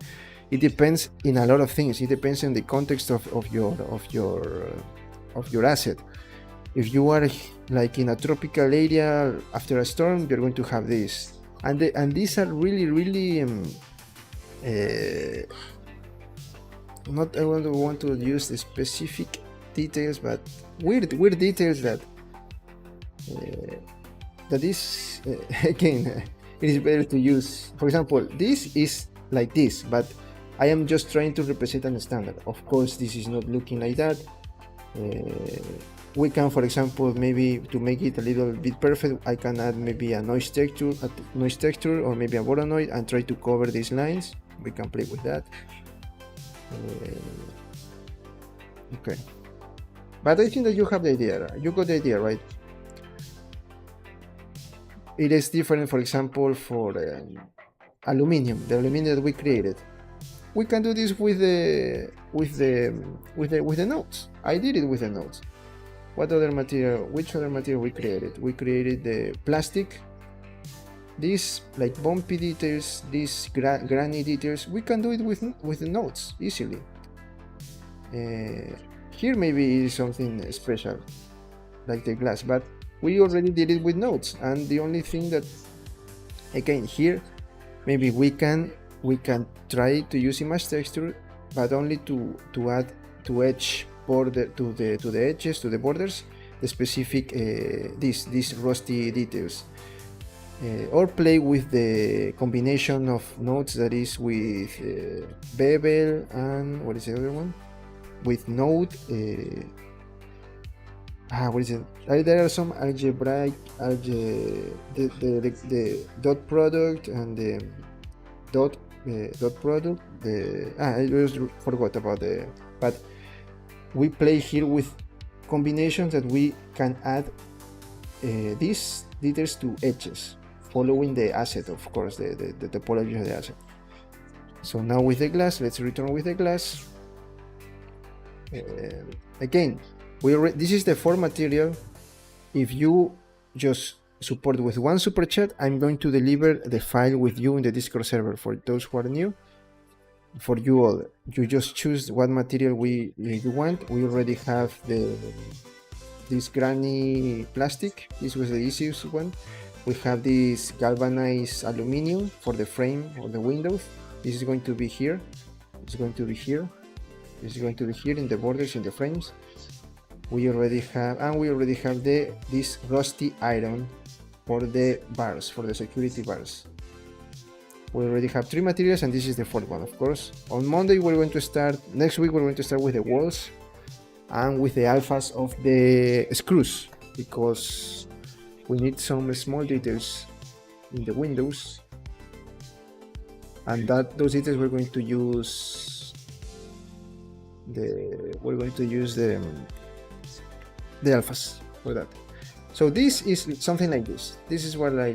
It depends in a lot of things. It depends on the context of your asset. If you are like in a tropical area after a storm, you're going to have this, and these are really not I want to use the specific details, but weird details that is again it is better to use. For example, this is like this, but I am just trying to represent a standard. Of course, this is not looking like that. We can, for example, maybe to make it a little bit perfect, I can add maybe a noise texture, or maybe a Voronoi, and try to cover these lines. We can play with that. Okay, but I think that you have the idea. You got the idea, right? It is different, for example, for aluminum, the aluminum that we created. We can do this with the nodes. I did it with the nodes. What other material? Which other material we created? We created the plastic. These like bumpy details, these granny details. We can do it with the nodes easily. Here maybe is something special, like the glass, but we already did it with nodes. And the only thing that, again, here maybe we can try to use image texture, but only to add to edge border to the edges, to the borders, the specific these rusty details, or play with the combination of nodes that is with bevel and what is the other one, with node what is it? There are some algebraic the dot product and the dot product. I just forgot about the, but we play here with combinations that we can add these details to edges, following the asset, of course, the topology of the asset. So now with the glass, let's return with the glass. Again, this is the 4 material. If you just support with 1 super chat, I'm going to deliver the file with you in the Discord server. For those who are new, for you all, you just choose what material you want. We already have this granny plastic. This was the easiest one. We have this galvanized aluminum for the frame or the windows. This is going to be here. It's going to be here. This is going to be here in the borders, in the frames. We already have this rusty iron for the bars, for the security bars. We already have 3 materials, and this is the 4th one, of course. On Monday next week we're going to start with the walls and with the alphas of the screws, because we need some small details in the windows, and those details we're going to use the alphas for that. So this is something like this. This is what I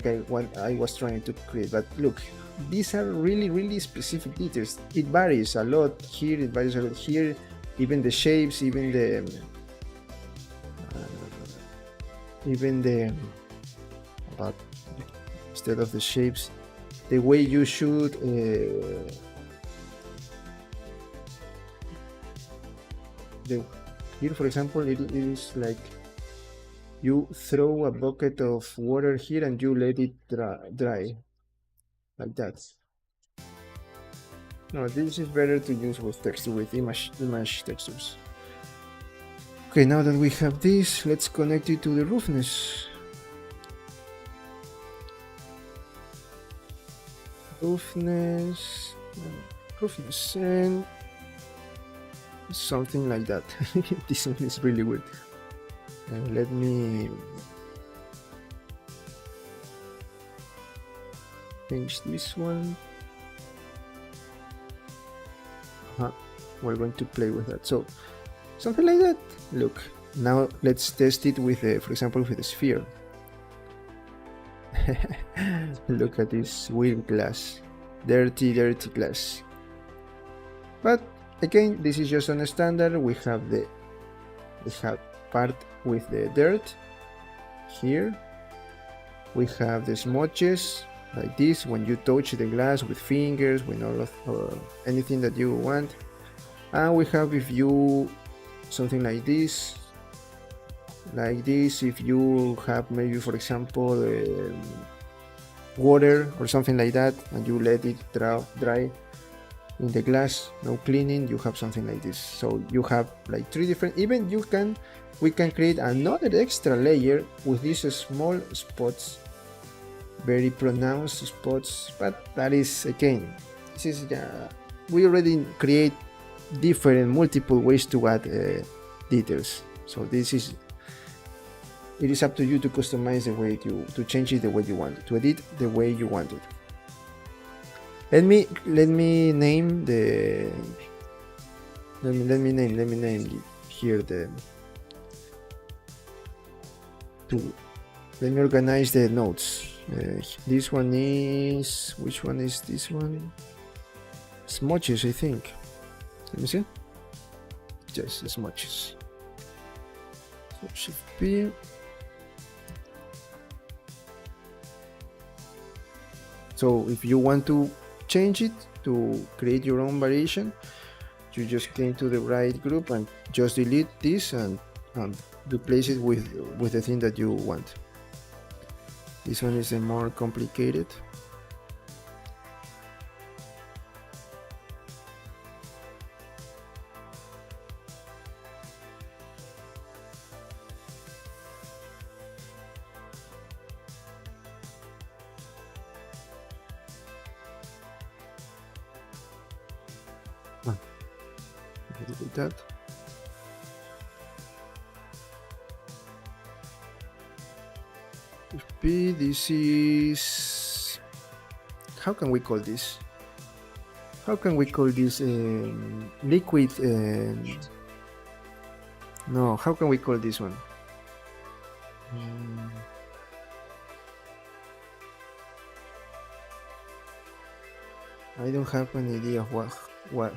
was trying to create. But look, these are really specific details. It varies a lot here. It varies a lot here. Even the shapes, even the but instead of the shapes, the way you should here, for example, it is like you throw a bucket of water here and you let it dry like that. No, this is better to use with texture, with image textures. Okay, now that we have this, let's connect it to the roughness. roofings and something like that. This one is really weird. Let me change this one. We're going to play with that. So something like that. Look, now let's test it with, for example, with a sphere. Look at this weird glass, dirty glass. But again, this is just on a standard. We have part with the dirt here. We have the smudges like this when you touch the glass with fingers, with all of anything that you want. And we have, if you something like this, if you have maybe, for example, water or something like that, and you let it dry in the glass, no cleaning, you have something like this. So you have like 3 different, even we can create another extra layer with these small spots, very pronounced spots. But that is, again, this is we already create different multiple ways to add details. So it is up to you to customize the way to change it the way you want it, to edit the way you want it. Let me name the let me name here let me organize the nodes. This one is, which one is this one? Smudges, I think. Let me see. Just smudges. So Shift P. So if you want to change it, to create your own variation, you just came to the right group and just delete this and replace it with the thing that you want. This one is more complicated. Delete that. P, this is, how can we call this? Liquid, no, how can we call this one? I don't have an idea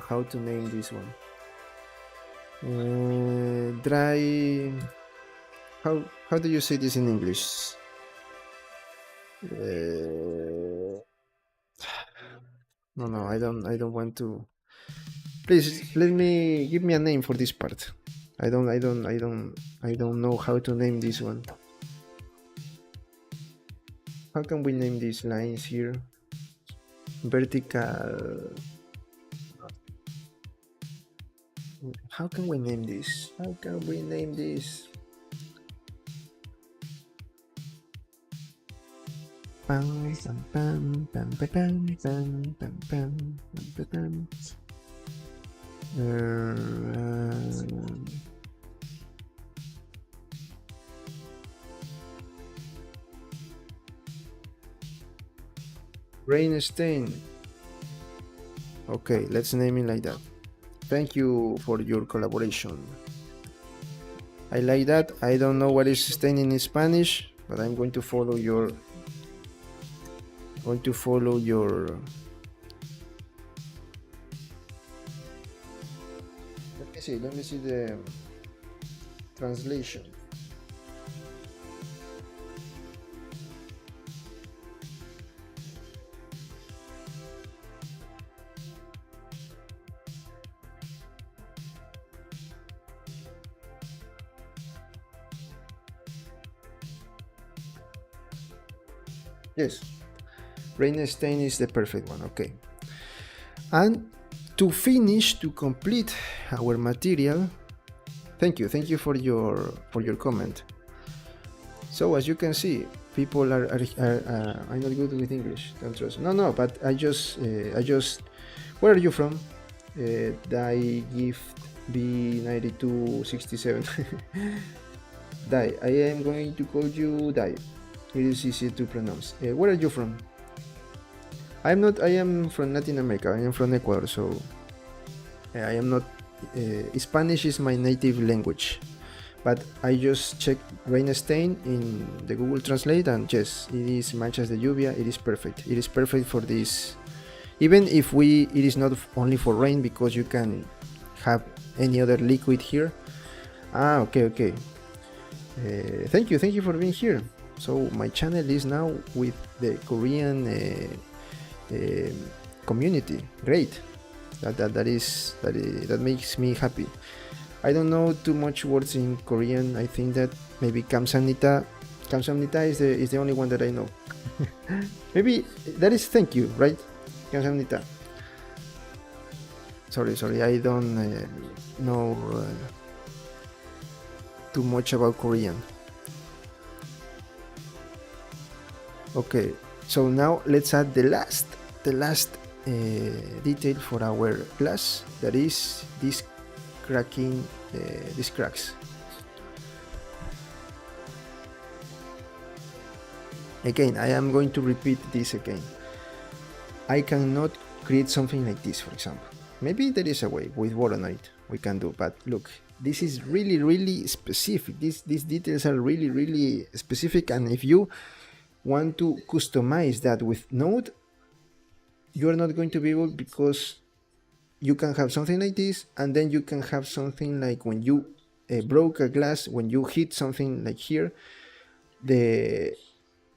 how to name this one. Dry, how do you say this in English? No, I don't want to. Please give me a name for this part. I don't know how to name this one. How can we name these lines here? Vertical. How can we name this? Rain stain. Okay, let's name it like that. Thank you for your collaboration. I like that. I don't know what is stain in Spanish, but I'm going to follow your Let me see the translation. Yes, rain stain is the perfect one. Okay, and to complete our material, thank you for your comment. So as you can see, people are I'm not good with English, don't trust. No, but I just Where are you from? Die gift B9267. Dai, I am going to call you Dai. It is easy to pronounce. Where are you from? I am from Latin America. I am from Ecuador, so I am not. Spanish is my native language, but I just checked Rainstain in the Google Translate, and yes, it is manchas de lluvia. It is perfect. It is perfect for this. Even if it is not only for rain, because you can have any other liquid here. Okay. Thank you for being here. So my channel is now with the Korean community. Great. That makes me happy. I don't know too much words in Korean. I think that maybe kamsamnita is the only one that I know. Maybe that is thank you, right? Kamsamnita. Sorry, I don't know too much about Korean. Okay, so now let's add the last detail for our glass, that is this cracking, these cracks. Again, I am going to repeat this again. I cannot create something like this, for example. Maybe there is a way with Voronite we can do, but look, this is really specific. These details are really specific, and if you want to customize that with Node, you are not going to be able, because you can have something like this, and then you can have something like when you broke a glass, when you hit something like here,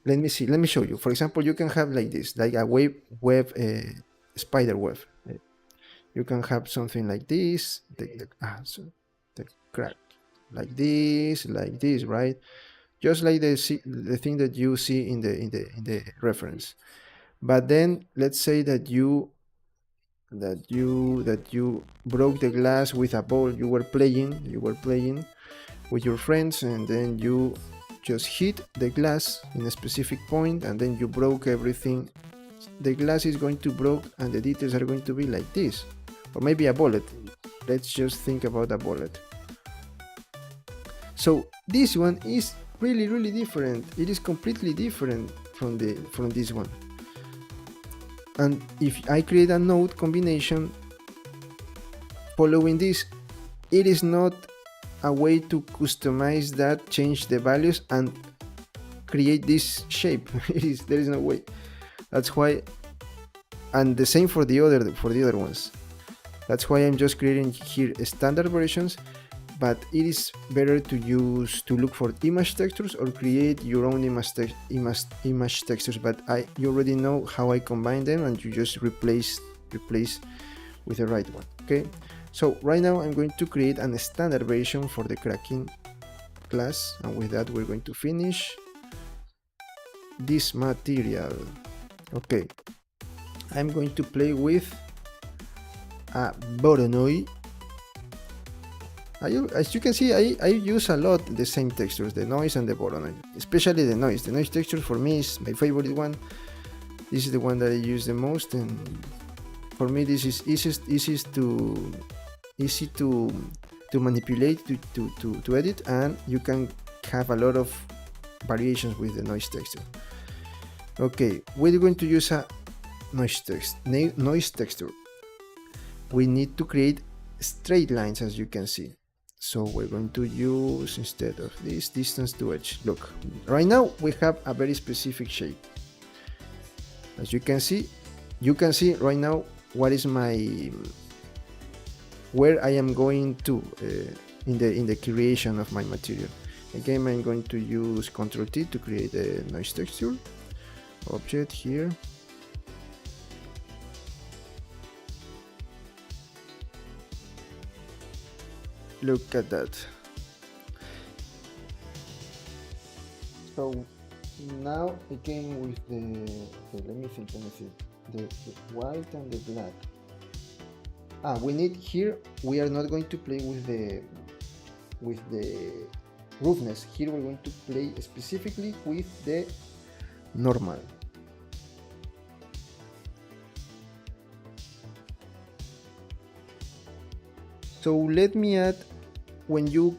let me show you. For example, you can have like this, like a spider web. You can have something like this, the crack, like this, right? Just like the thing that you see in the reference. But then let's say that you broke the glass with a ball. You were playing with your friends, and then you just hit the glass in a specific point, and then you broke everything. The glass is going to break, and the details are going to be like this, or maybe a bullet. Let's just think about a bullet. So this one is really different. It is completely different from this one. And if I create a node combination following this, it is not a way to customize that, change the values and create this shape. There is no way. That's why, and the same for the other ones. That's why I'm just creating here standard versions, but it is better to look for image textures or create your own image textures. But you already know how I combine them, and you just replace with the right one. Okay, so right now I'm going to create a standard version for the cracking class, and with that we're going to finish this material. Okay, I'm going to play with a Voronoi. As you can see, I use a lot the same textures, the noise and the Voronoi, especially the noise. The noise texture for me is my favorite one. This is the one that I use the most, and for me this is easy to manipulate, to edit, and you can have a lot of variations with the noise texture. Okay, we're going to use a noise texture. We need to create straight lines, as you can see. So we're going to use, instead of this, distance to edge. Look, right now we have a very specific shape. As you can see right now what is where I am going to in the creation of my material. Again, I'm going to use Ctrl T to create a noise texture object here. Look at that. So now again with let me think, the white and the black. We need here, we are not going to play with the roughness. Here we're going to play specifically with the normal. So let me add, when you,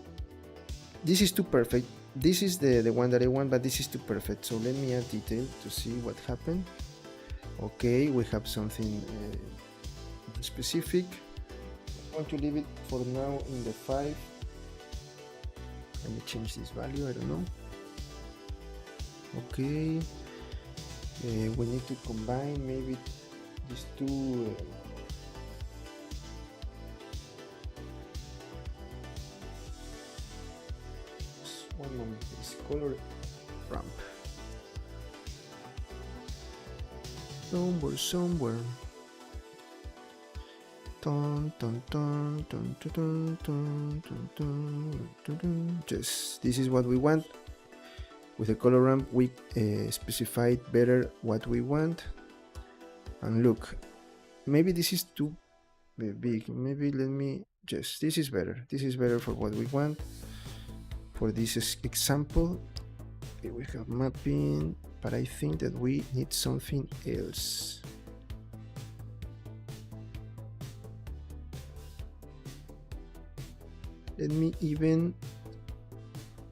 this is too perfect. This is the one that I want, but this is too perfect. So let me add detail to see what happened. Okay, we have something specific. I'm going to leave it for now in the 5. Let me change this value, I don't know. Okay, we need to combine maybe these two one moment, this color ramp somewhere. Yes, this is what we want. With the color ramp, we specified better what we want. And look, maybe this is too big. Maybe let me, yes, this is better. This is better for what we want. For this example, okay, we have mapping, but I think that we need something else. Let me even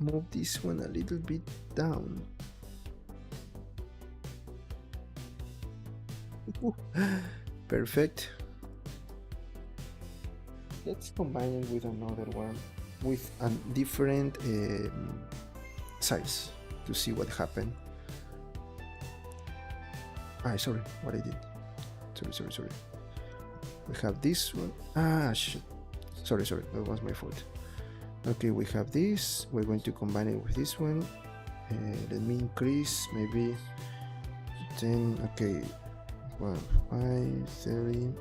move this one a little bit down. Perfect. Let's combine it with another one with a different size to see what happened. Sorry, what I did. Sorry. We have this one. Shit. Sorry, that was my fault. Okay, we have this. We're going to combine it with this one. Let me increase maybe 10. Okay, well, 5, 30.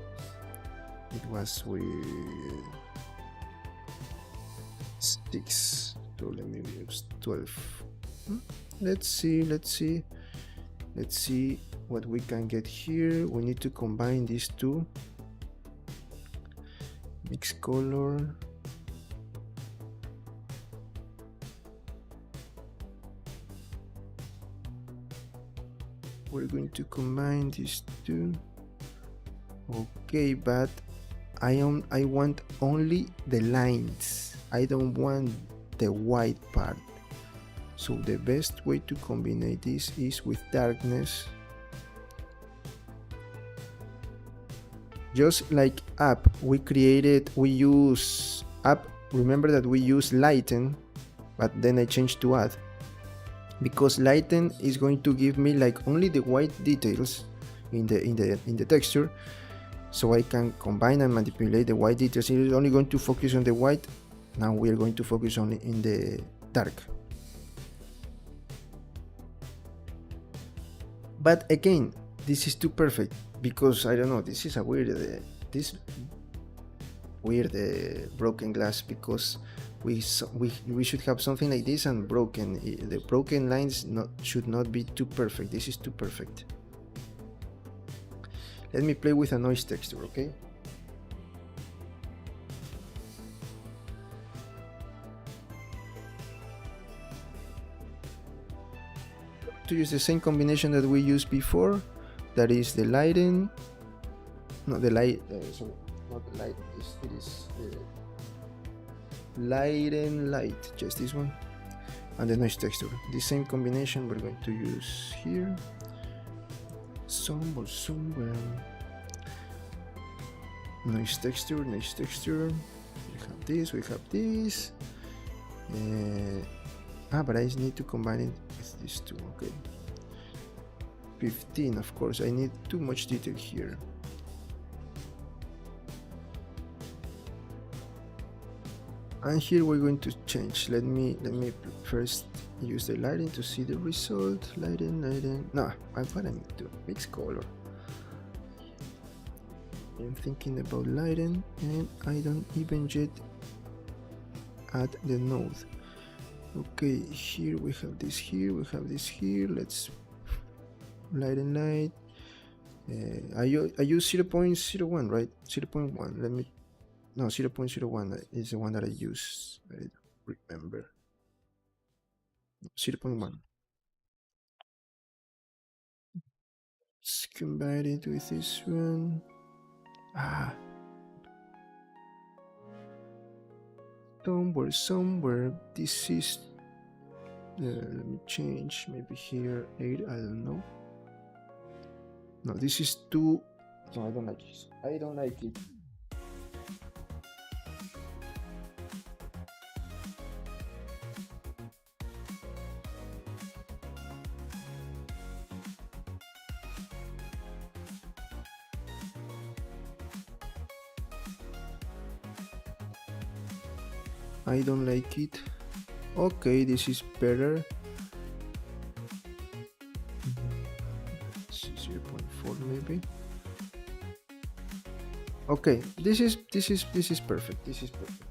It was with 6. So let me use 12. Let's see what we can get here. We need to combine these two. Mix color. We're going to combine these two. Okay, but I want only the lines. I don't want the white part. So the best way to combine this is with darkness. Just like app, we use app. Remember that we use lighten, but then I changed to add, because lighten is going to give me like only the white details in the texture, so I can combine and manipulate the white details. It is only going to focus on the white. Now we are going to focus only in the dark. But again, this is too perfect, because I don't know, this is a weird broken glass, because we should have something like this, and the broken lines should not be too perfect. This is too perfect. Let me play with a noise texture, okay? To use the same combination that we used before, that is the lighten, not the light, sorry, not the light, it is lighten light, just this one, and the noise texture. The same combination we're going to use here, somewhere. Noise texture. We have this. But I need to combine it with these two. Okay. 15, of course. I need too much detail here. And here we're going to change. Let me first use the lighting to see the result. Lighting. No, what I need to mix color. I'm thinking about lighting, and I don't even yet add the node. Okay, here we have this here, let's lighten light. I use 0.01, right? 0.1. Let me, no, 0.01 is the one that I use. I don't remember. 0.1. Let's combine it with this one. somewhere this is let me change, maybe here 8, I don't know. No, this is too, no, I don't like this, I don't like it. I don't like it. Okay, this is better. 0.4 maybe. Okay, this is perfect. This is perfect.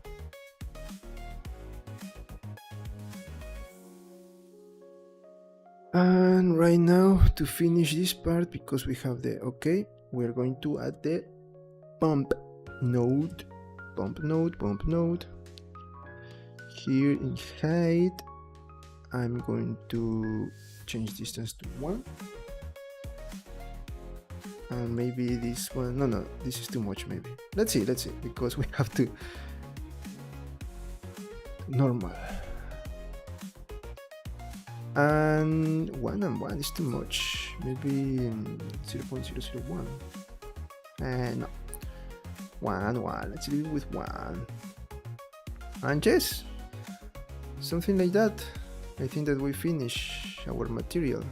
And right now, to finish this part, because we have the okay, we're going to add the bump node. Here in height, I'm going to change distance to 1. And maybe this one, no, this is too much maybe. Let's see, because we have to normal. And 1 and 1 is too much. Maybe 0.001. No. 1. Let's leave it with 1. And yes, something like that. I think that we finish our material.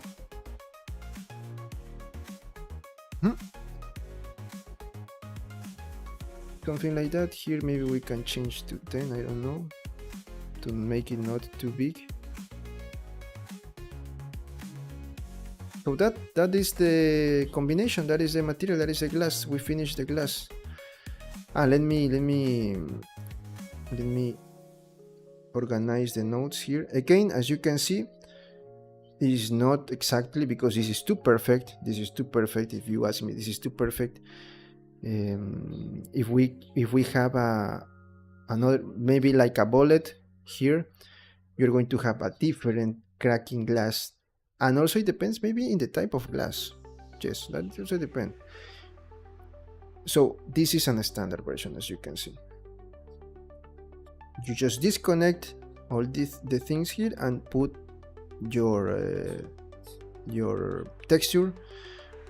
Something like that. Here maybe we can change to 10, I don't know, to make it not too big. So that is the combination, that is the material, that is the glass. We finished the glass. Let me organize the notes here. Again, as you can see, it is not exactly, because this is too perfect. This is too perfect. If you ask me, this is too perfect. If we have another, maybe like a bullet here, you're going to have a different cracking glass. And also it depends maybe in the type of glass. Yes, that also depends. So this is a standard version, as you can see. You just disconnect all the things here and put your texture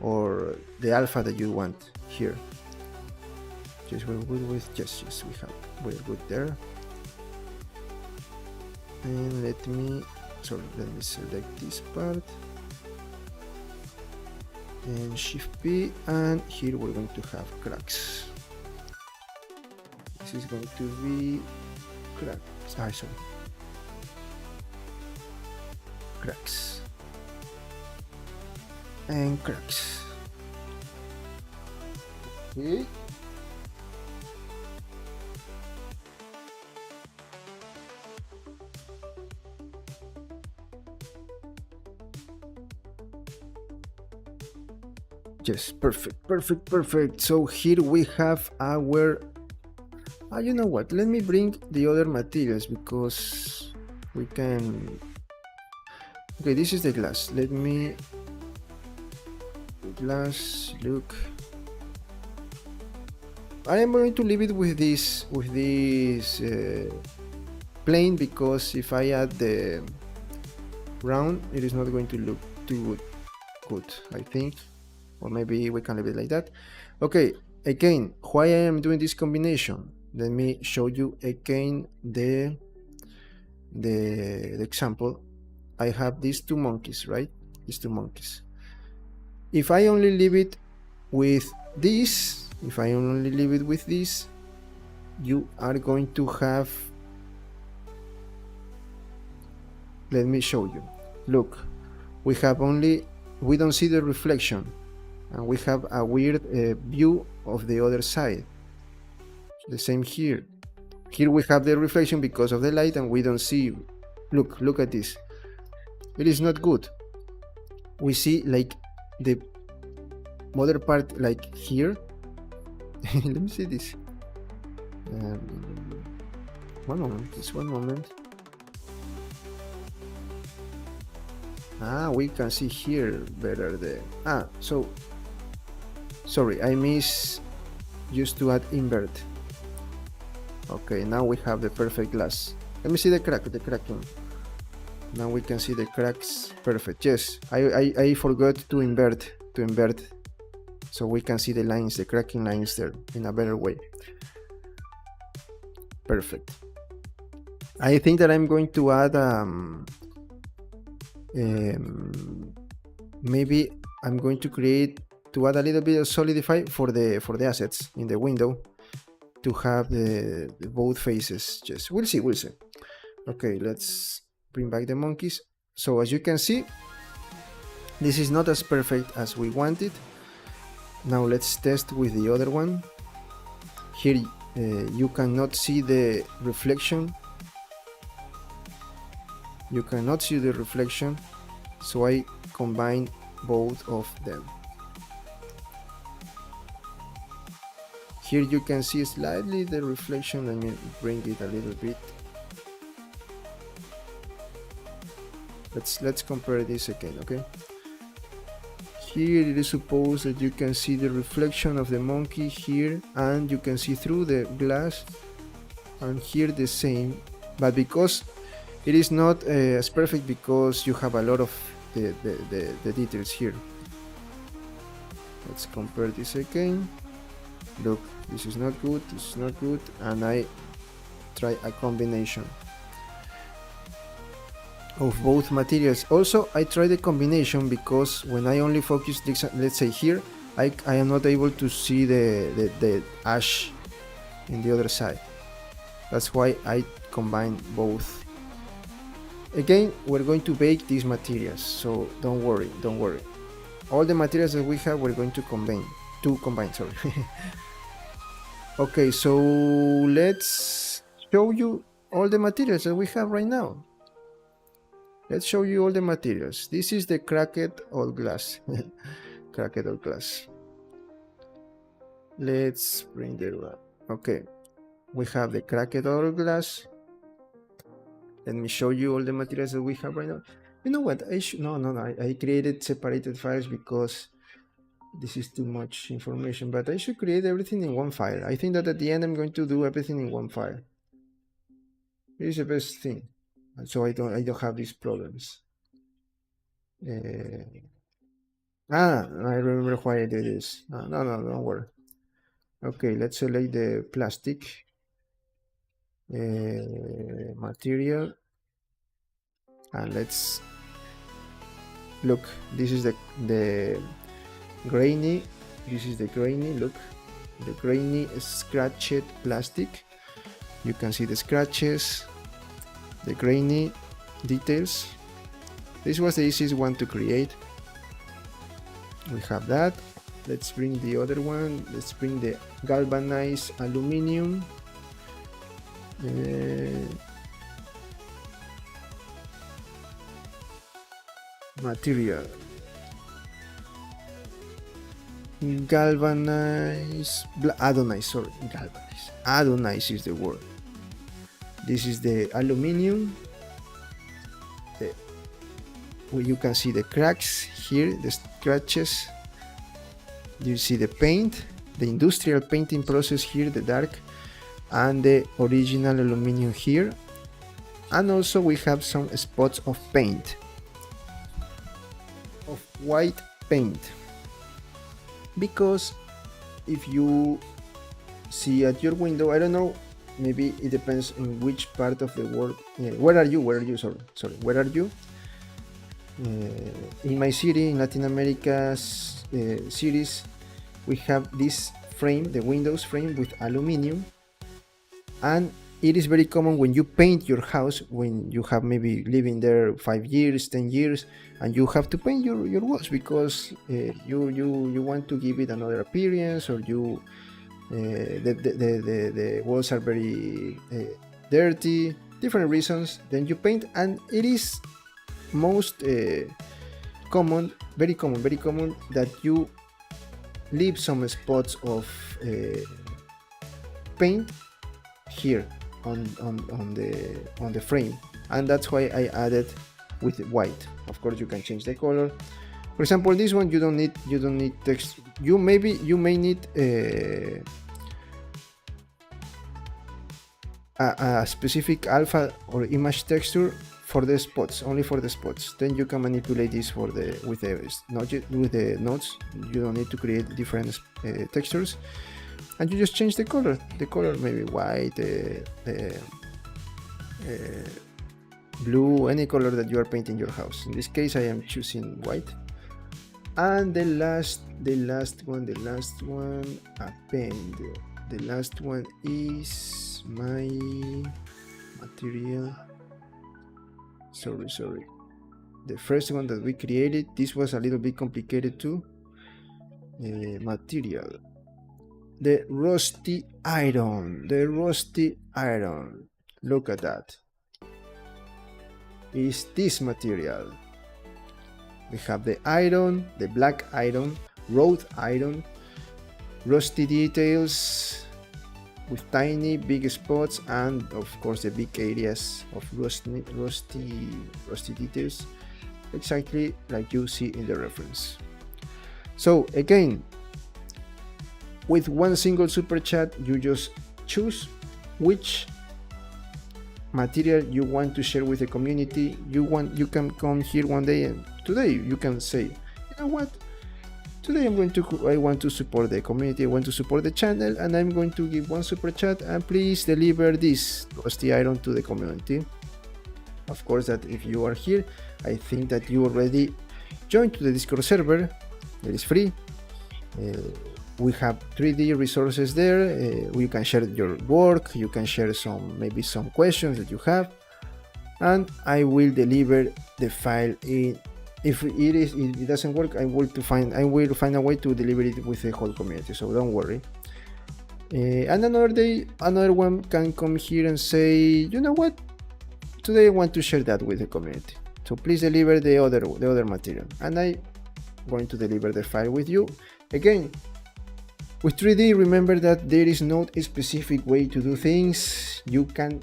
or the alpha that you want here. Yes, we're good with, yes, we're good there. And let me select this part and Shift P, and here we're going to have cracks. This is going to be cracks. Cracks and cracks. Okay. Yes, perfect. So here we have our, you know what, let me bring the other materials because we can, okay, this is the glass. Let me, glass, look, I am going to leave it with this plane, because if I add the round, it is not going to look too good, I think. Or maybe we can leave it like that. Okay, again, why I am doing this combination? Let me show you again the example. I have these two monkeys, right? These two monkeys. If I only leave it with this, you are going to have, let me show you. Look, we don't see the reflection. And we have a weird view of the other side. The same here. Here we have the reflection because of the light and we don't see. Look at this. It is not good. We see like the other part like here. Let me see this. One moment. We can see here better so sorry, I used to add invert. Okay, now we have the perfect glass. Let me see the cracking. Now we can see the cracks. Perfect. Yes, I forgot to invert, so we can see the lines, the cracking lines there in a better way. Perfect. I think that I'm going to add maybe I'm going to add a little bit of solidify for the assets in the window to have the both faces. Just we'll see. Okay, let's bring back the monkeys. So as you can see, this is not as perfect as we wanted. Now let's test with the other one. Here you cannot see the reflection. So I combine both of them. Here you can see slightly the reflection. Let me bring it a little bit. Let's compare this again, okay? Here it is supposed that you can see the reflection of the monkey here, and you can see through the glass, and here the same, but because it is not as perfect because you have a lot of the details here. Let's compare this again. Look, this is not good, and I try a combination of both materials. Also, I try the combination because when I only focus this, let's say here, I am not able to see the ash in the other side. That's why I combine both. Again, we're going to bake these materials, so don't worry. All the materials that we have, we're going to combine. Sorry. Okay, so let's show you all the materials that we have right now. Let's show you all the materials. This is the cracked old glass. Cracked old glass. Let's bring it up. Okay, we have the cracked old glass. Let me show you all the materials that we have right now. You know what? I created separated files because this is too much information, but I should create everything in one file. I think that at the end I'm going to do everything in one file. It is the best thing, so I don't have these problems. I remember why I did this. No, don't worry. Okay, let's select the plastic material, and let's look. This is the grainy. This is the grainy. Look, the grainy scratched plastic. You can see the scratches, the grainy details. This was the easiest one to create. We have that. Let's bring the other one. Let's bring the galvanized aluminum. Material. Galvanized. Adonize is the word. This is the aluminum. You can see the cracks here, the scratches. You see the paint, the industrial painting process here, the dark, and the original aluminum here. And also we have some spots of paint, of white paint, because if you see at your window, I don't know, maybe it depends in which part of the world. Where are you? Sorry. Where are you? In my city, in Latin America's cities, we have this frame, the windows frame with aluminum, and it is very common when you paint your house, when you have maybe living there 5 years, 10 years, and you have to paint your walls because you want to give it another appearance, or the walls are very dirty, different reasons. Then you paint, and it is most very common that you leave some spots of paint here on the frame, and that's why I added with white. Of course, you can change the color. For example, this one you don't need text. You may need a specific alpha or image texture for the spots, only for the spots. Then you can manipulate this for the with the nodes. You don't need to create different textures, and you just change the color. The color maybe white, blue, any color that you are painting your house. In this case, I am choosing white. And the last one, append. The last one is my material. Sorry. The first one that we created, this was a little bit complicated too. Material. The rusty iron. Look at that. Is this material. We have the iron, the black iron, wrought iron, rusty details with tiny big spots, and of course the big areas of rusty details, exactly like you see in the reference. So again, with one single super chat, you just choose which material you want to share with the community. You can come here one day, and today you can say, you know what, today I want to support the community, I want to support the channel, and I'm going to give one super chat, and please deliver this rusty iron to the community. Of course, that if you are here, I think that you already joined to the Discord server. It is free. We have 3D resources there. You can share your work, you can share maybe some questions that you have, and I will deliver the file in. If it doesn't work, I will find a way to deliver it with the whole community, so don't worry. And another day, another one can come here and say, you know what, today I want to share that with the community, so please deliver the other material, and I'm going to deliver the file with you. Again, with 3D, remember that there is not a specific way to do things. You can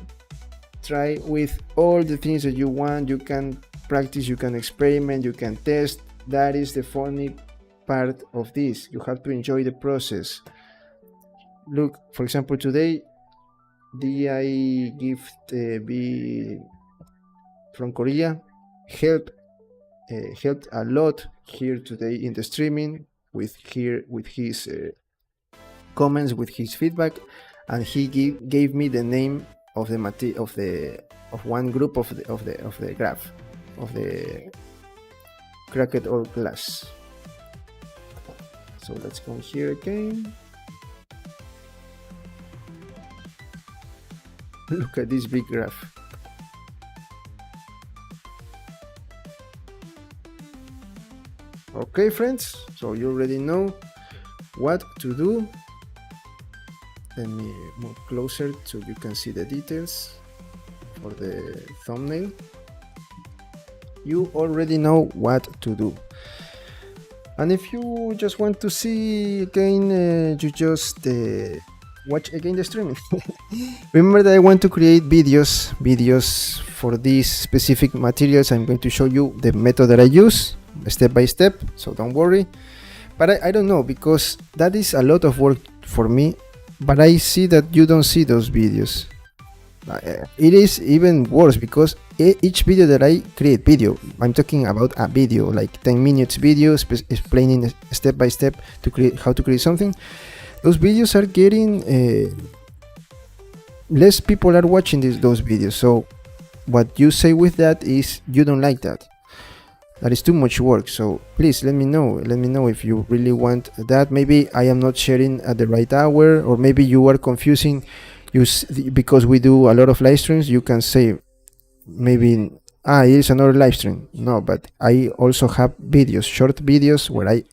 try with all the things that you want. You can practice, you can experiment, you can test. That is the funny part of this. You have to enjoy the process. Look, for example, today, DI gift B from Korea helped a lot here today in the streaming with his comments, with his feedback, and he gave me the name of one group of the graph of the cracked or glass. So let's come here again. Look at this big graph. Okay, friends, so you already know what to do. Let me move closer so you can see the details for the thumbnail. You already know what to do. And if you just want to see again, you just watch again the streaming. Remember that I want to create videos for these specific materials. I'm going to show you the method that I use step by step, so don't worry. But I don't know, because that is a lot of work for me, but I see that you don't see those videos. It is even worse, because each video that I create, I'm talking about a video, like 10 minutes video explaining step by step how to create something. Those videos are getting less people are watching those videos. So what you say with that is you don't like that. That is too much work. So please let me know if you really want that. Maybe I am not sharing at the right hour, or maybe you are confusing because we do a lot of live streams. You can say maybe it is another live stream. No, but I also have videos, short videos, where I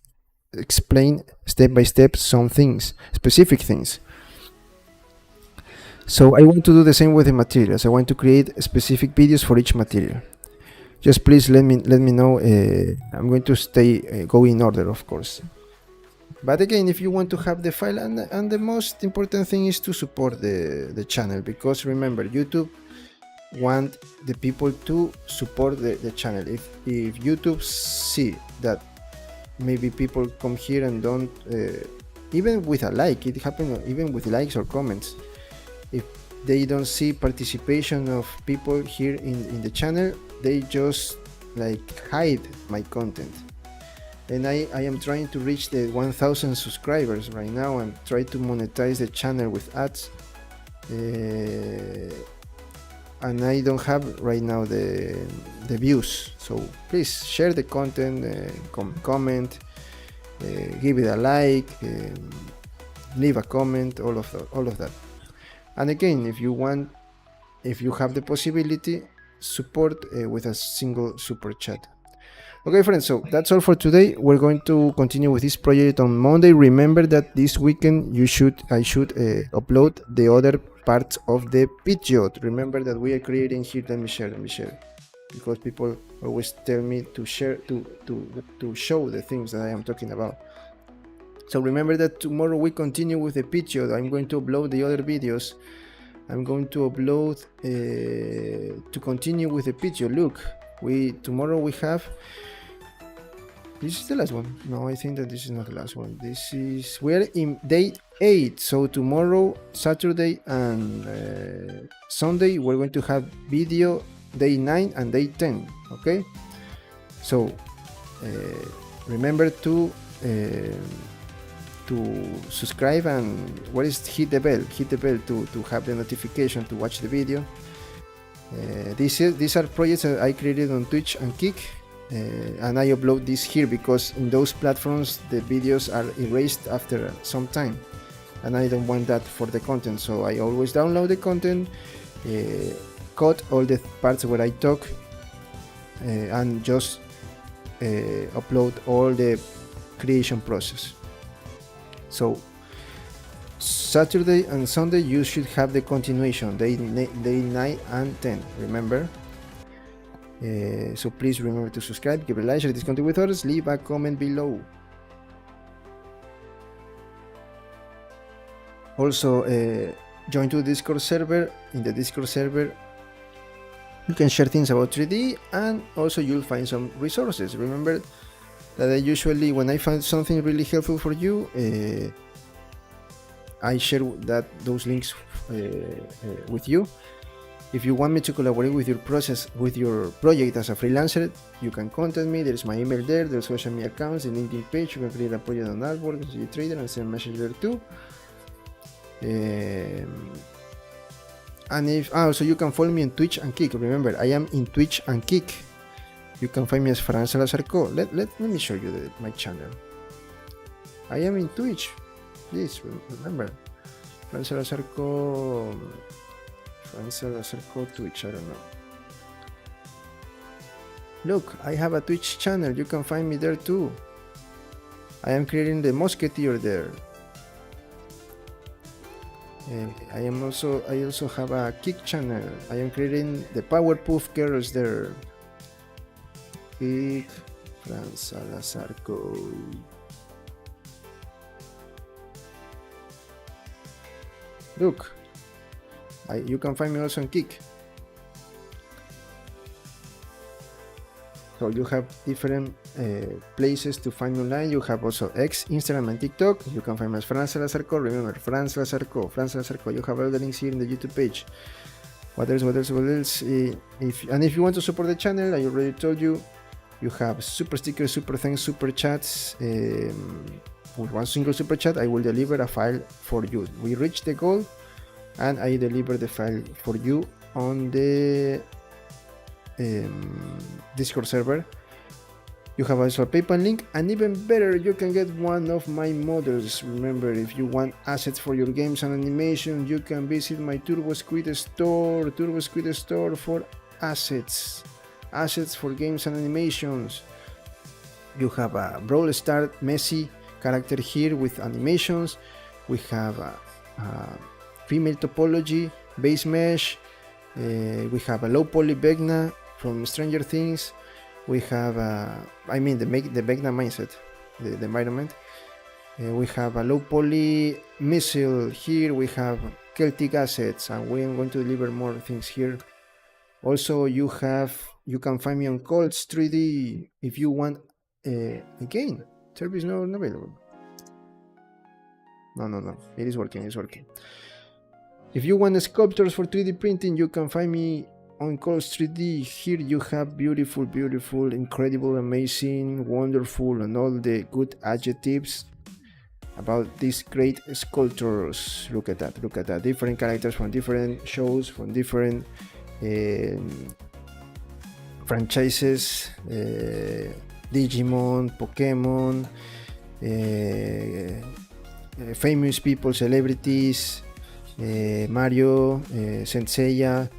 explain step by step some things, specific things. So I want to do the same with the materials. I want to create specific videos for each material. Just please let me know. I'm going to go in order, of course. But again, if you want to have the file, and the most important thing is to support the channel, because remember, YouTube want the people to support the channel. If YouTube see that maybe people come here and don't, even with a like, it happens even with likes or comments. If they don't see participation of people here in the channel. They just like hide my content. And I am trying to reach the 1000 subscribers right now and try to monetize the channel with ads. And I don't have right now the views. So please share the content, comment, give it a like, leave a comment, all of that. And again, if you have the possibility, support with a single super chat. Okay, friends, so that's all for today. We're going to continue with this project on Monday. Remember that this weekend I should upload the other parts of the Pidgeot. Remember that we are creating here. Let me share, because people always tell me to share to show the things that I am talking about. So remember that tomorrow we continue with the Pidgeot. I'm going to upload the other videos. I'm going to upload to continue with the Pidgeot. Look, tomorrow we have. This is the last one. No, I think that this is not the last one. We're in day 8. So tomorrow, Saturday and Sunday, we're going to have video day 9 and day 10. Okay. So remember to subscribe and hit the bell to have the notification to watch the video. These are projects that I created on Twitch and Kick. And I upload this here because in those platforms the videos are erased after some time, and I don't want that for the content. So I always download the content, cut all the parts where I talk, and just upload all the creation process. So Saturday and Sunday you should have the continuation, day 9 and 10. Remember. So please remember to subscribe, give a like, share this content with others, leave a comment below. Also, join to the Discord server. In the Discord server, you can share things about 3D, and also you'll find some resources. Remember that I usually, when I find something really helpful for you, I share those links with you. If you want me to collaborate with your project as a freelancer, you can contact me. There's my email there, there's social media accounts, the LinkedIn page. You can create a project on Artwork, Trader, and send a message there too. And so you can follow me on Twitch and Kick. Remember, I am in Twitch and Kick. You can find me as Fran Salazar-Co. Let me show you my channel. I am in Twitch. Please remember, Fran Salazar-Co. Twitch, I don't know. Look, I have a Twitch channel. You can find me there too. I am creating the Musketeer there. I also have a Kick channel. I am creating the Powerpuff Girls there. Kick, Fran Salazar-Co. Look. You can find me also on Kick. So you have different places to find me online. You have also X, Instagram, and TikTok. You can find me as Fran Salazar-Co. Remember, Fran Salazar-Co. You have all the links here in the YouTube page. What else? If you want to support the channel, I already told you, you have super stickers, super thanks, super chats. With one single super chat, I will deliver a file for you. We reached the goal, and I deliver the file for you on the Discord server. You have also a PayPal link, and even better, you can get one of my models. Remember, if you want assets for your games and animation, you can visit my Turbo Squid store for assets for games and animations. You have a Brawl Stars Messi character here with animations. We have a female topology, base mesh. We have a low poly Vecna from Stranger Things. We have the Vecna mindset, the environment. We have a low poly missile here. We have Celtic assets, and we are going to deliver more things here. Also, you can find me on Colts 3D if you want. Again, service not available. No. It is working. If you want sculptures for 3D printing, you can find me on Colors 3D. Here you have beautiful, beautiful, incredible, amazing, wonderful, and all the good adjectives about these great sculptures. Look at that, look at that. Different characters from different shows, from different franchises, Digimon, Pokemon, famous people, celebrities, Mario, Senseiya,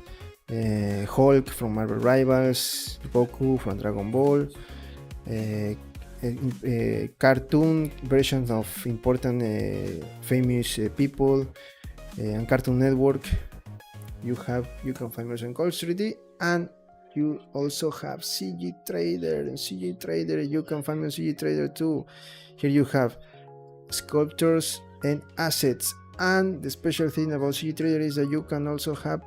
Hulk from Marvel Rivals, Goku from Dragon Ball, cartoon versions of important famous people, and Cartoon Network. You can find us on Colors 3D, and you also have CG Trader. And CG Trader, you can find me on CG Trader too. Here you have sculptures and assets, and the special thing about CG Trader is that you can also have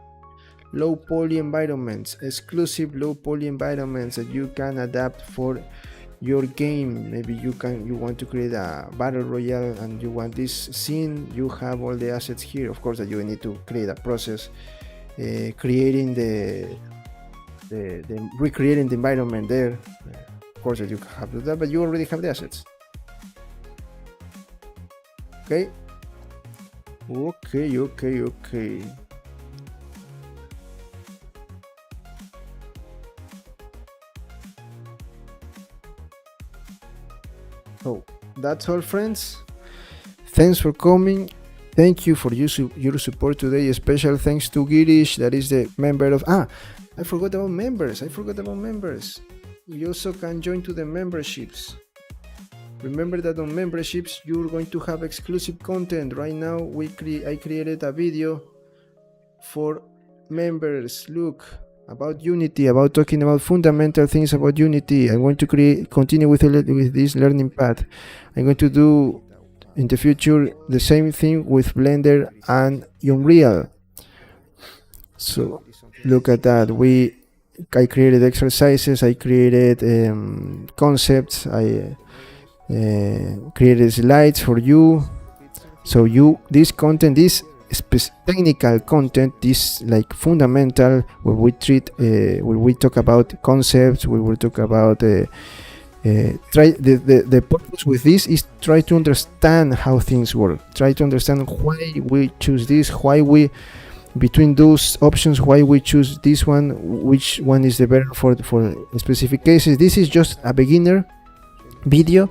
low poly environments, exclusive low poly environments that you can adapt for your game. Maybe you want to create a battle royale and you want this scene. You have all the assets here. Of course that you need to create a process, creating recreating the environment there. Of course that you have to do that, but you already have the assets. Okay. So that's all, friends. Thanks for coming. Thank you for your support today. A special thanks to Girish, that is the member of I forgot about members. You also can join to the memberships. Remember that on memberships you're going to have exclusive content. Right now I created a video for members. Look, about Unity, about talking about fundamental things about Unity. I'm going to continue with this learning path. I'm going to do in the future the same thing with Blender and Unreal. So look at that. I created exercises, I created concepts, I created slides for you. So this content is technical content, this like fundamental, where we talk about concepts, we will talk about the purpose with this is try to understand how things work, try to understand why we choose this, why we between those options, why we choose this one, which one is the better for specific cases. This is just a beginner video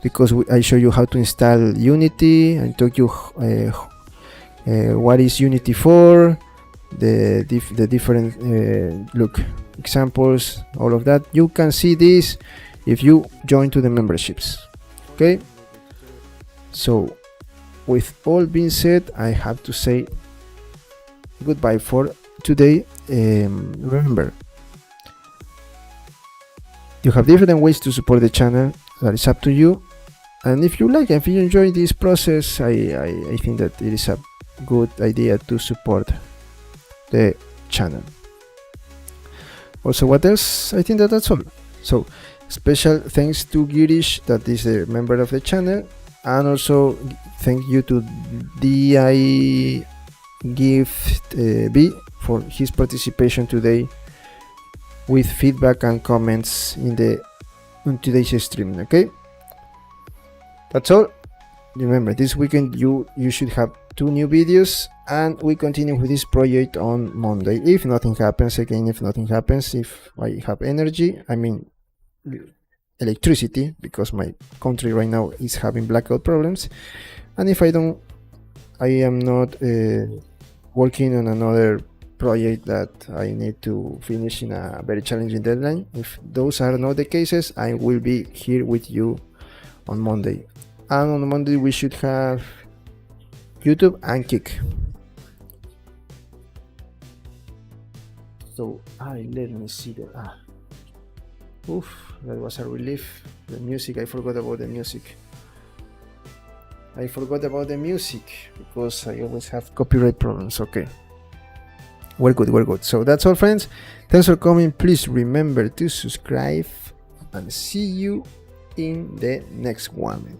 because I show you how to install Unity and talk you what is Unity for, the different look examples, all of that. You can see this if you join to the memberships. Okay, so with all being said, I have to say goodbye for today. Remember, you have different ways to support the channel. That is up to you. And if you enjoy this process, I think that it is a good idea to support the channel. Also, what else? I think that's all. So special thanks to Girish, that is a member of the channel, and also thank you to DI Gift B for his participation today with feedback and comments in today's stream. Okay, that's all. Remember, this weekend you should have 2 new videos, and we continue with this project on Monday. If nothing happens, if I have energy, I mean electricity, because my country right now is having blackout problems, and if I am not working on another project that I need to finish in a very challenging deadline. If those are not the cases, I will be here with you on Monday. And on Monday we should have YouTube and Kick. So let me see that. That was a relief. The music, I forgot about the music. Because I always have copyright problems. Okay, we're good. So that's all, friends. Thanks for coming. Please remember to subscribe, and see you in the next one.